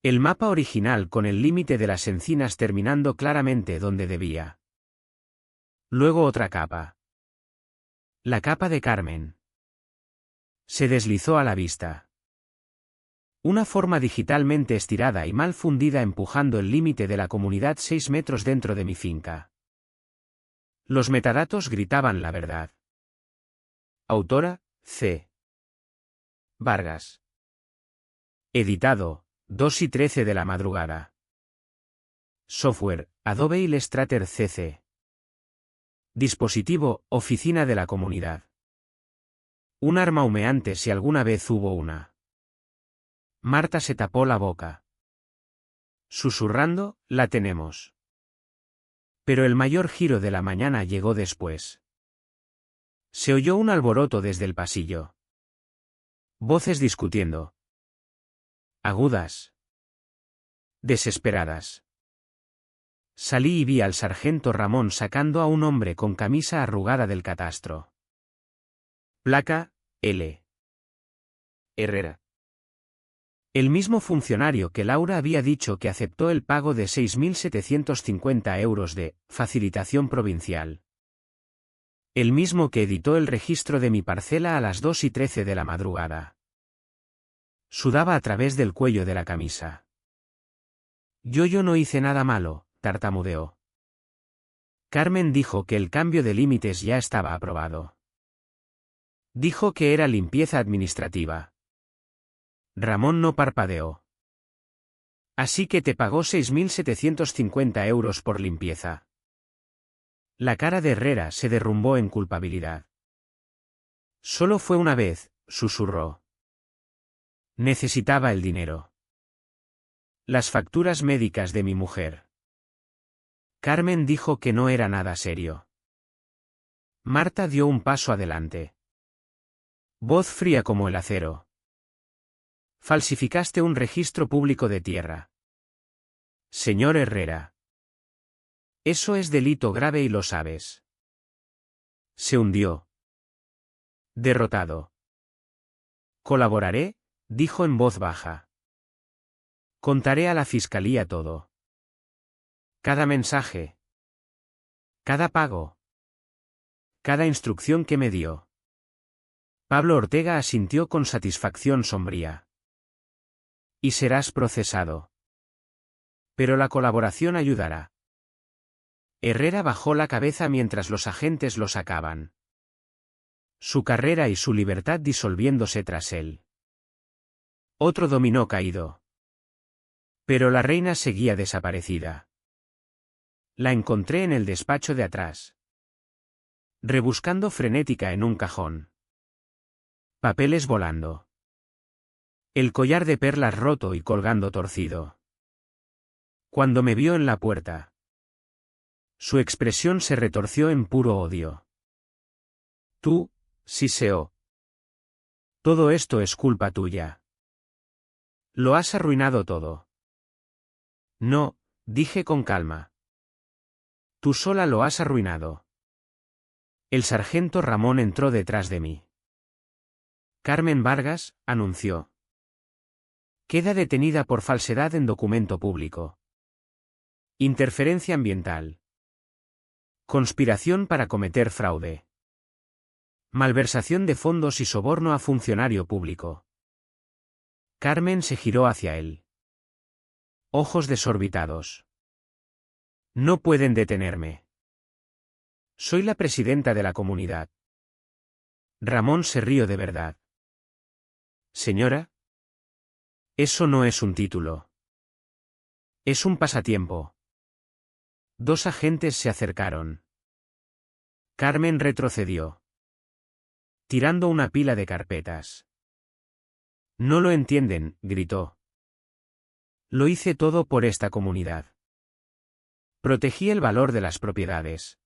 El mapa original con el límite de las encinas terminando claramente donde debía. Luego otra capa. La capa de Carmen. Se deslizó a la vista. Una forma digitalmente estirada y mal fundida empujando el límite de la comunidad 6 metros dentro de mi finca. Los metadatos gritaban la verdad. Autora, C. Vargas. Editado, 2:13 de la madrugada. Software, Adobe Illustrator CC. Dispositivo, oficina de la comunidad. Un arma humeante si alguna vez hubo una. Marta se tapó la boca. Susurrando, la tenemos. Pero el mayor giro de la mañana llegó después. Se oyó un alboroto desde el pasillo. Voces discutiendo. Agudas. Desesperadas. Salí y vi al sargento Ramón sacando a un hombre con camisa arrugada del catastro. Placa, L. Herrera. El mismo funcionario que Laura había dicho que aceptó el pago de 6.750 euros de facilitación provincial. El mismo que editó el registro de mi parcela a las 2:13 de la madrugada. Sudaba a través del cuello de la camisa. Yo no hice nada malo, tartamudeó. Carmen dijo que el cambio de límites ya estaba aprobado. Dijo que era limpieza administrativa. Ramón no parpadeó. Así que te pagó 6.750 euros por limpieza. La cara de Herrera se derrumbó en culpabilidad. Solo fue una vez, susurró. Necesitaba el dinero. Las facturas médicas de mi mujer. Carmen dijo que no era nada serio. Marta dio un paso adelante. Voz fría como el acero. Falsificaste un registro público de tierra. Señor Herrera. Eso es delito grave y lo sabes. Se hundió. Derrotado. Colaboraré, dijo en voz baja. Contaré a la fiscalía todo. Cada mensaje. Cada pago. Cada instrucción que me dio. Pablo Ortega asintió con satisfacción sombría. Y serás procesado. Pero la colaboración ayudará. Herrera bajó la cabeza mientras los agentes lo sacaban. Su carrera y su libertad disolviéndose tras él. Otro dominó caído. Pero la reina seguía desaparecida. La encontré en el despacho de atrás. Rebuscando frenética en un cajón. Papeles volando. El collar de perlas roto y colgando torcido. Cuando me vio en la puerta. Su expresión se retorció en puro odio. Tú, siseó. Todo esto es culpa tuya. Lo has arruinado todo. No, dije con calma. Tú sola lo has arruinado. El sargento Ramón entró detrás de mí. Carmen Vargas, anunció. Queda detenida por falsedad en documento público. Interferencia ambiental. Conspiración para cometer fraude. Malversación de fondos y soborno a funcionario público. Carmen se giró hacia él. Ojos desorbitados. No pueden detenerme. Soy la presidenta de la comunidad. Ramón se rió de verdad. Señora. Eso no es un título. Es un pasatiempo. Dos agentes se acercaron. Carmen retrocedió. Tirando una pila de carpetas. No lo entienden, gritó. Lo hice todo por esta comunidad. Protegí el valor de las propiedades.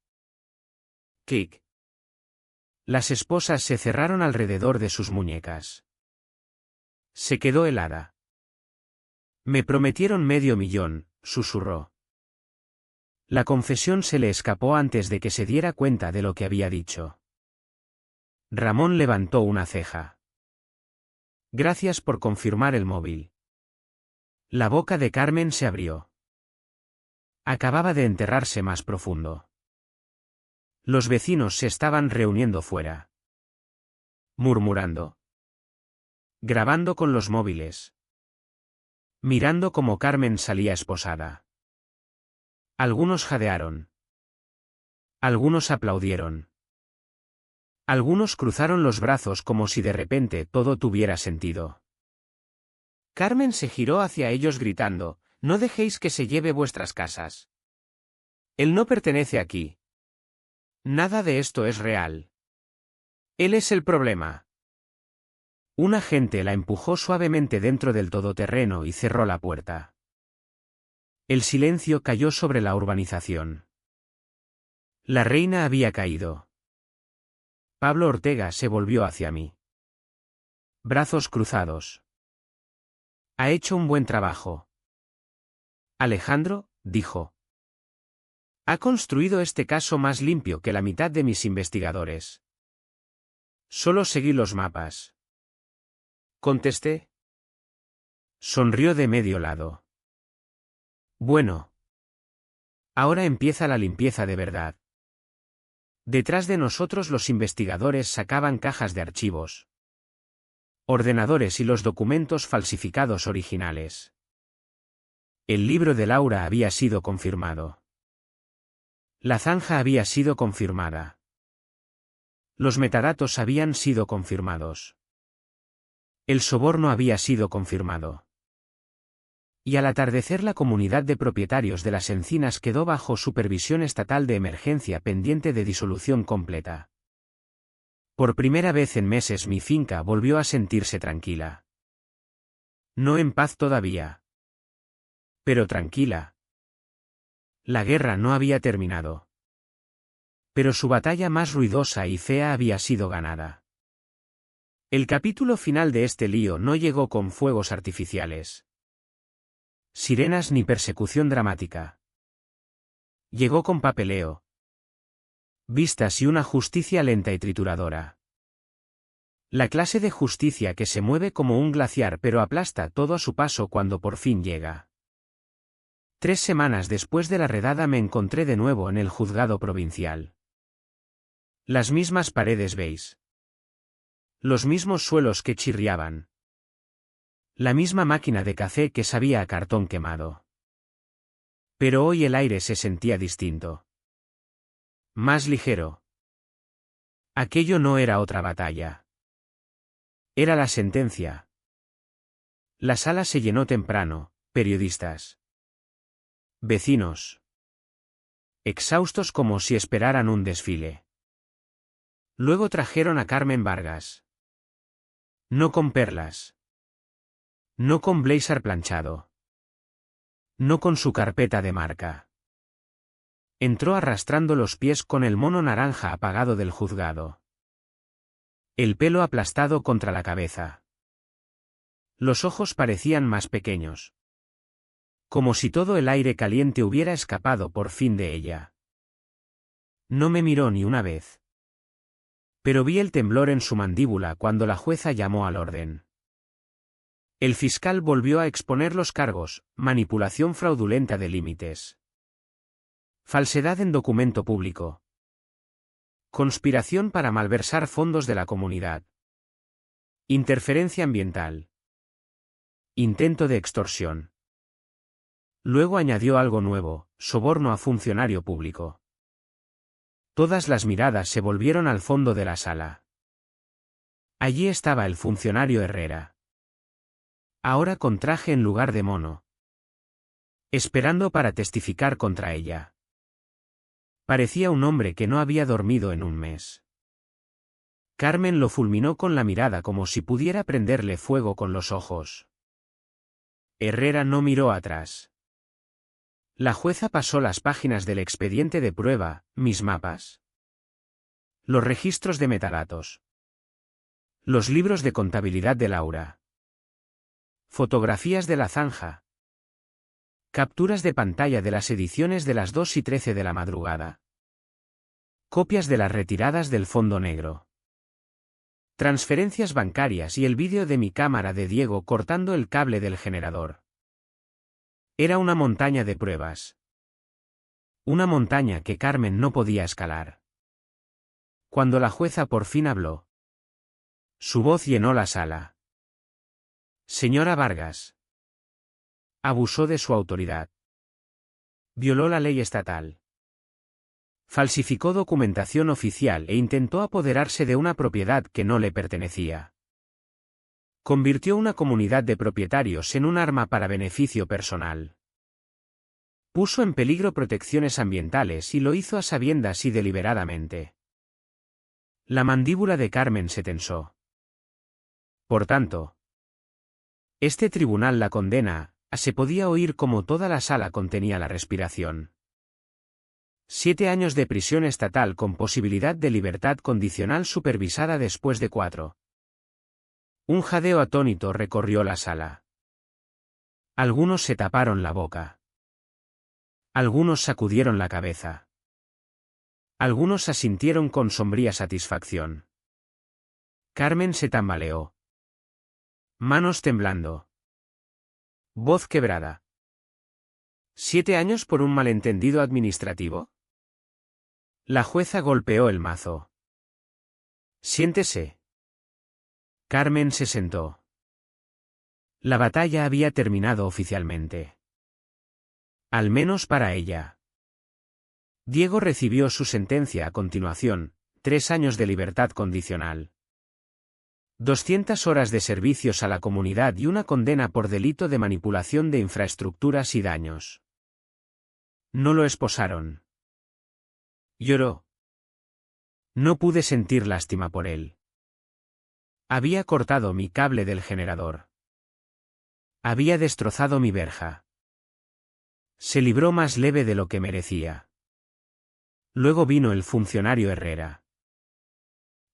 Kick. Las esposas se cerraron alrededor de sus muñecas. Se quedó helada. Me prometieron 500.000, susurró. La confesión se le escapó antes de que se diera cuenta de lo que había dicho. Ramón levantó una ceja. Gracias por confirmar el móvil. La boca de Carmen se abrió. Acababa de enterrarse más profundo. Los vecinos se estaban reuniendo fuera. Murmurando. Grabando con los móviles. Mirando cómo Carmen salía esposada. Algunos jadearon. Algunos aplaudieron. Algunos cruzaron los brazos como si de repente todo tuviera sentido. Carmen se giró hacia ellos gritando, no dejéis que se lleve vuestras casas. Él no pertenece aquí. Nada de esto es real. Él es el problema. Un agente la empujó suavemente dentro del todoterreno y cerró la puerta. El silencio cayó sobre la urbanización. La reina había caído. Pablo Ortega se volvió hacia mí. Brazos cruzados. Ha hecho un buen trabajo. Alejandro, dijo. Ha construido este caso más limpio que la mitad de mis investigadores. Solo seguí los mapas. Contesté. Sonrió de medio lado. Bueno. Ahora empieza la limpieza de verdad. Detrás de nosotros los investigadores sacaban cajas de archivos, ordenadores y los documentos falsificados originales. El libro de Laura había sido confirmado. La zanja había sido confirmada. Los metadatos habían sido confirmados. El soborno había sido confirmado. Y al atardecer la comunidad de propietarios de las encinas quedó bajo supervisión estatal de emergencia pendiente de disolución completa. Por primera vez en meses mi finca volvió a sentirse tranquila. No en paz todavía. Pero tranquila. La guerra no había terminado. Pero su batalla más ruidosa y fea había sido ganada. El capítulo final de este lío no llegó con fuegos artificiales, sirenas ni persecución dramática. Llegó con papeleo, vistas y una justicia lenta y trituradora. La clase de justicia que se mueve como un glaciar pero aplasta todo a su paso cuando por fin llega. 3 semanas después de la redada me encontré de nuevo en el juzgado provincial. Las mismas paredes beige. Los mismos suelos que chirriaban. La misma máquina de café que sabía a cartón quemado. Pero hoy el aire se sentía distinto. Más ligero. Aquello no era otra batalla. Era la sentencia. La sala se llenó temprano, periodistas. Vecinos. Exhaustos como si esperaran un desfile. Luego trajeron a Carmen Vargas. No con perlas. No con blazer planchado. No con su carpeta de marca. Entró arrastrando los pies con el mono naranja apagado del juzgado. El pelo aplastado contra la cabeza. Los ojos parecían más pequeños. Como si todo el aire caliente hubiera escapado por fin de ella. No me miró ni una vez. Pero vi el temblor en su mandíbula cuando la jueza llamó al orden. El fiscal volvió a exponer los cargos: manipulación fraudulenta de límites, falsedad en documento público, conspiración para malversar fondos de la comunidad, interferencia ambiental, intento de extorsión. Luego añadió algo nuevo: soborno a funcionario público. Todas las miradas se volvieron al fondo de la sala. Allí estaba el funcionario Herrera. Ahora con traje en lugar de mono. Esperando para testificar contra ella. Parecía un hombre que no había dormido en un mes. Carmen lo fulminó con la mirada como si pudiera prenderle fuego con los ojos. Herrera no miró atrás. La jueza pasó las páginas del expediente de prueba, mis mapas. Los registros de metadatos. Los libros de contabilidad de Laura. Fotografías de la zanja. Capturas de pantalla de las ediciones de las 2:13 de la madrugada. Copias de las retiradas del fondo negro. Transferencias bancarias y el vídeo de mi cámara de Diego cortando el cable del generador. Era una montaña de pruebas. Una montaña que Carmen no podía escalar. Cuando la jueza por fin habló, su voz llenó la sala. Señora Vargas. Abusó de su autoridad. Violó la ley estatal. Falsificó documentación oficial e intentó apoderarse de una propiedad que no le pertenecía. Convirtió una comunidad de propietarios en un arma para beneficio personal. Puso en peligro protecciones ambientales y lo hizo a sabiendas y deliberadamente. La mandíbula de Carmen se tensó. Por tanto, este tribunal la condena Se podía oír cómo toda la sala contenía la respiración. 7 años de prisión estatal con posibilidad de libertad condicional supervisada después de 4. Un jadeo atónito recorrió la sala. Algunos se taparon la boca. Algunos sacudieron la cabeza. Algunos asintieron con sombría satisfacción. Carmen se tambaleó. Manos temblando. Voz quebrada. ¿7 años por un malentendido administrativo? La jueza golpeó el mazo. Siéntese. Carmen se sentó. La batalla había terminado oficialmente. Al menos para ella. Diego recibió su sentencia a continuación, 3 años de libertad condicional. 200 horas de servicios a la comunidad y una condena por delito de manipulación de infraestructuras y daños. No lo esposaron. Lloró. No pude sentir lástima por él. Había cortado mi cable del generador. Había destrozado mi verja. Se libró más leve de lo que merecía. Luego vino el funcionario Herrera.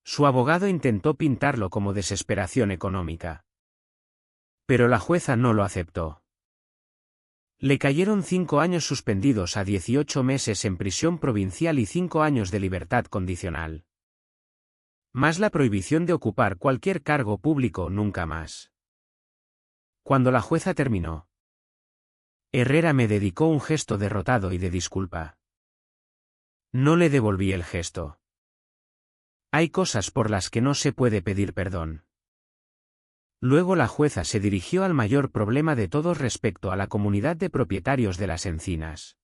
Su abogado intentó pintarlo como desesperación económica. Pero la jueza no lo aceptó. Le cayeron 5 años suspendidos a 18 meses en prisión provincial y 5 años de libertad condicional. Más la prohibición de ocupar cualquier cargo público nunca más. Cuando la jueza terminó, Herrera me dedicó un gesto derrotado y de disculpa. No le devolví el gesto. Hay cosas por las que no se puede pedir perdón. Luego la jueza se dirigió al mayor problema de todos respecto a la comunidad de propietarios de las encinas.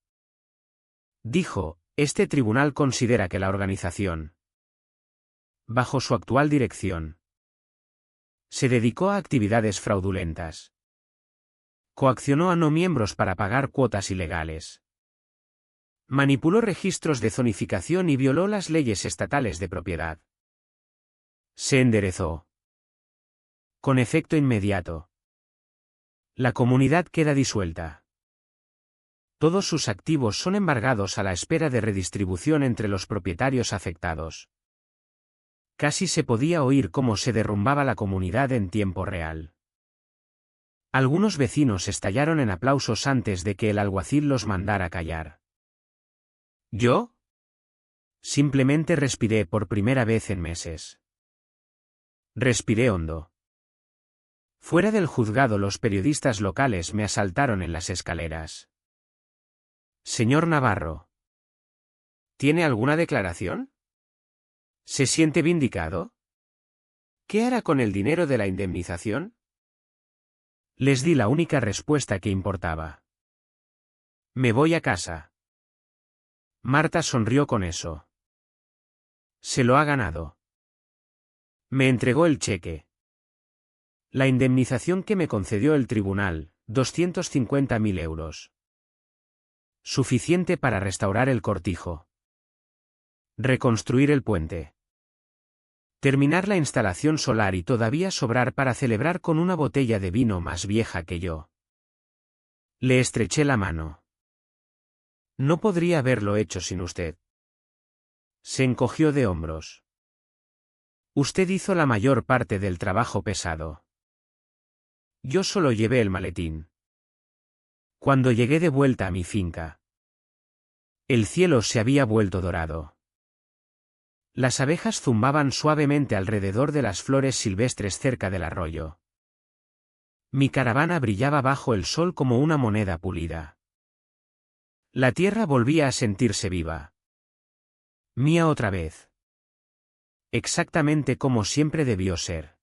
Dijo, este tribunal considera que la organización, bajo su actual dirección, se dedicó a actividades fraudulentas. Coaccionó a no miembros para pagar cuotas ilegales. Manipuló registros de zonificación y violó las leyes estatales de propiedad. Se enderezó. Con efecto inmediato. La comunidad queda disuelta. Todos sus activos son embargados a la espera de redistribución entre los propietarios afectados. Casi se podía oír cómo se derrumbaba la comunidad en tiempo real. Algunos vecinos estallaron en aplausos antes de que el alguacil los mandara callar. ¿Yo? Simplemente respiré por primera vez en meses. Respiré hondo. Fuera del juzgado los periodistas locales me asaltaron en las escaleras. Señor Navarro. ¿Tiene alguna declaración? ¿Se siente vindicado? ¿Qué hará con el dinero de la indemnización? Les di la única respuesta que importaba. Me voy a casa. Marta sonrió con eso. Se lo ha ganado. Me entregó el cheque. La indemnización que me concedió el tribunal, 250.000 euros. Suficiente para restaurar el cortijo. Reconstruir el puente. Terminar la instalación solar y todavía sobrar para celebrar con una botella de vino más vieja que yo. Le estreché la mano. No podría haberlo hecho sin usted. Se encogió de hombros. Usted hizo la mayor parte del trabajo pesado. Yo solo llevé el maletín. Cuando llegué de vuelta a mi finca, el cielo se había vuelto dorado. Las abejas zumbaban suavemente alrededor de las flores silvestres cerca del arroyo. Mi caravana brillaba bajo el sol como una moneda pulida. La tierra volvía a sentirse viva. Mía otra vez. Exactamente como siempre debió ser.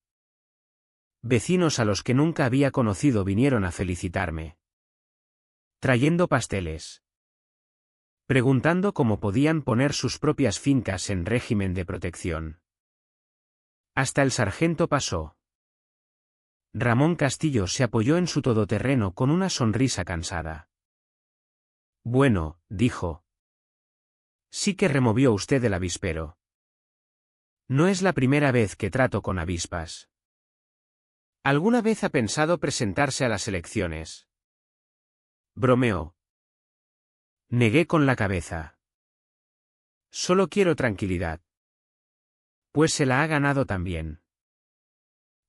Vecinos a los que nunca había conocido vinieron a felicitarme. Trayendo pasteles. Preguntando cómo podían poner sus propias fincas en régimen de protección. Hasta el sargento pasó. Ramón Castillo se apoyó en su todoterreno con una sonrisa cansada. Bueno, dijo. Sí que removió usted el avispero. No es la primera vez que trato con avispas. ¿Alguna vez ha pensado presentarse a las elecciones? Bromeó. Negué con la cabeza. Solo quiero tranquilidad. Pues se la ha ganado también.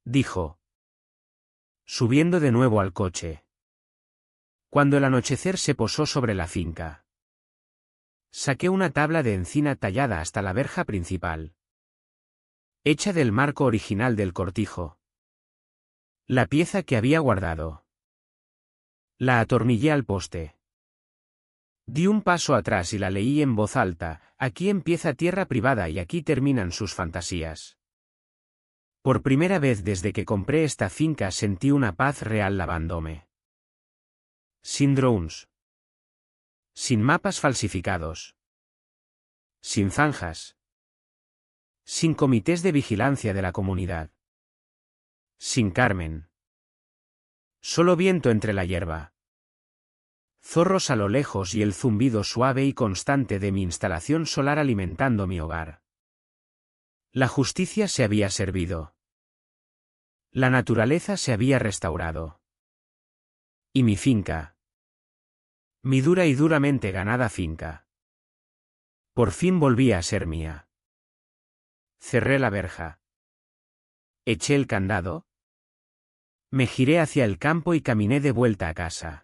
Dijo. Subiendo de nuevo al coche. Cuando el anochecer se posó sobre la finca. Saqué una tabla de encina tallada hasta la verja principal. Hecha del marco original del cortijo. La pieza que había guardado. La atornillé al poste. Di un paso atrás y la leí en voz alta: aquí empieza tierra privada y aquí terminan sus fantasías. Por primera vez desde que compré esta finca sentí una paz real lavándome. Sin drones. Sin mapas falsificados. Sin zanjas. Sin comités de vigilancia de la comunidad. Sin Carmen. Solo viento entre la hierba. Zorros a lo lejos y el zumbido suave y constante de mi instalación solar alimentando mi hogar. La justicia se había servido. La naturaleza se había restaurado. Y mi finca. Mi dura y duramente ganada finca. Por fin volvía a ser mía. Cerré la verja. Eché el candado. Me giré hacia el campo y caminé de vuelta a casa.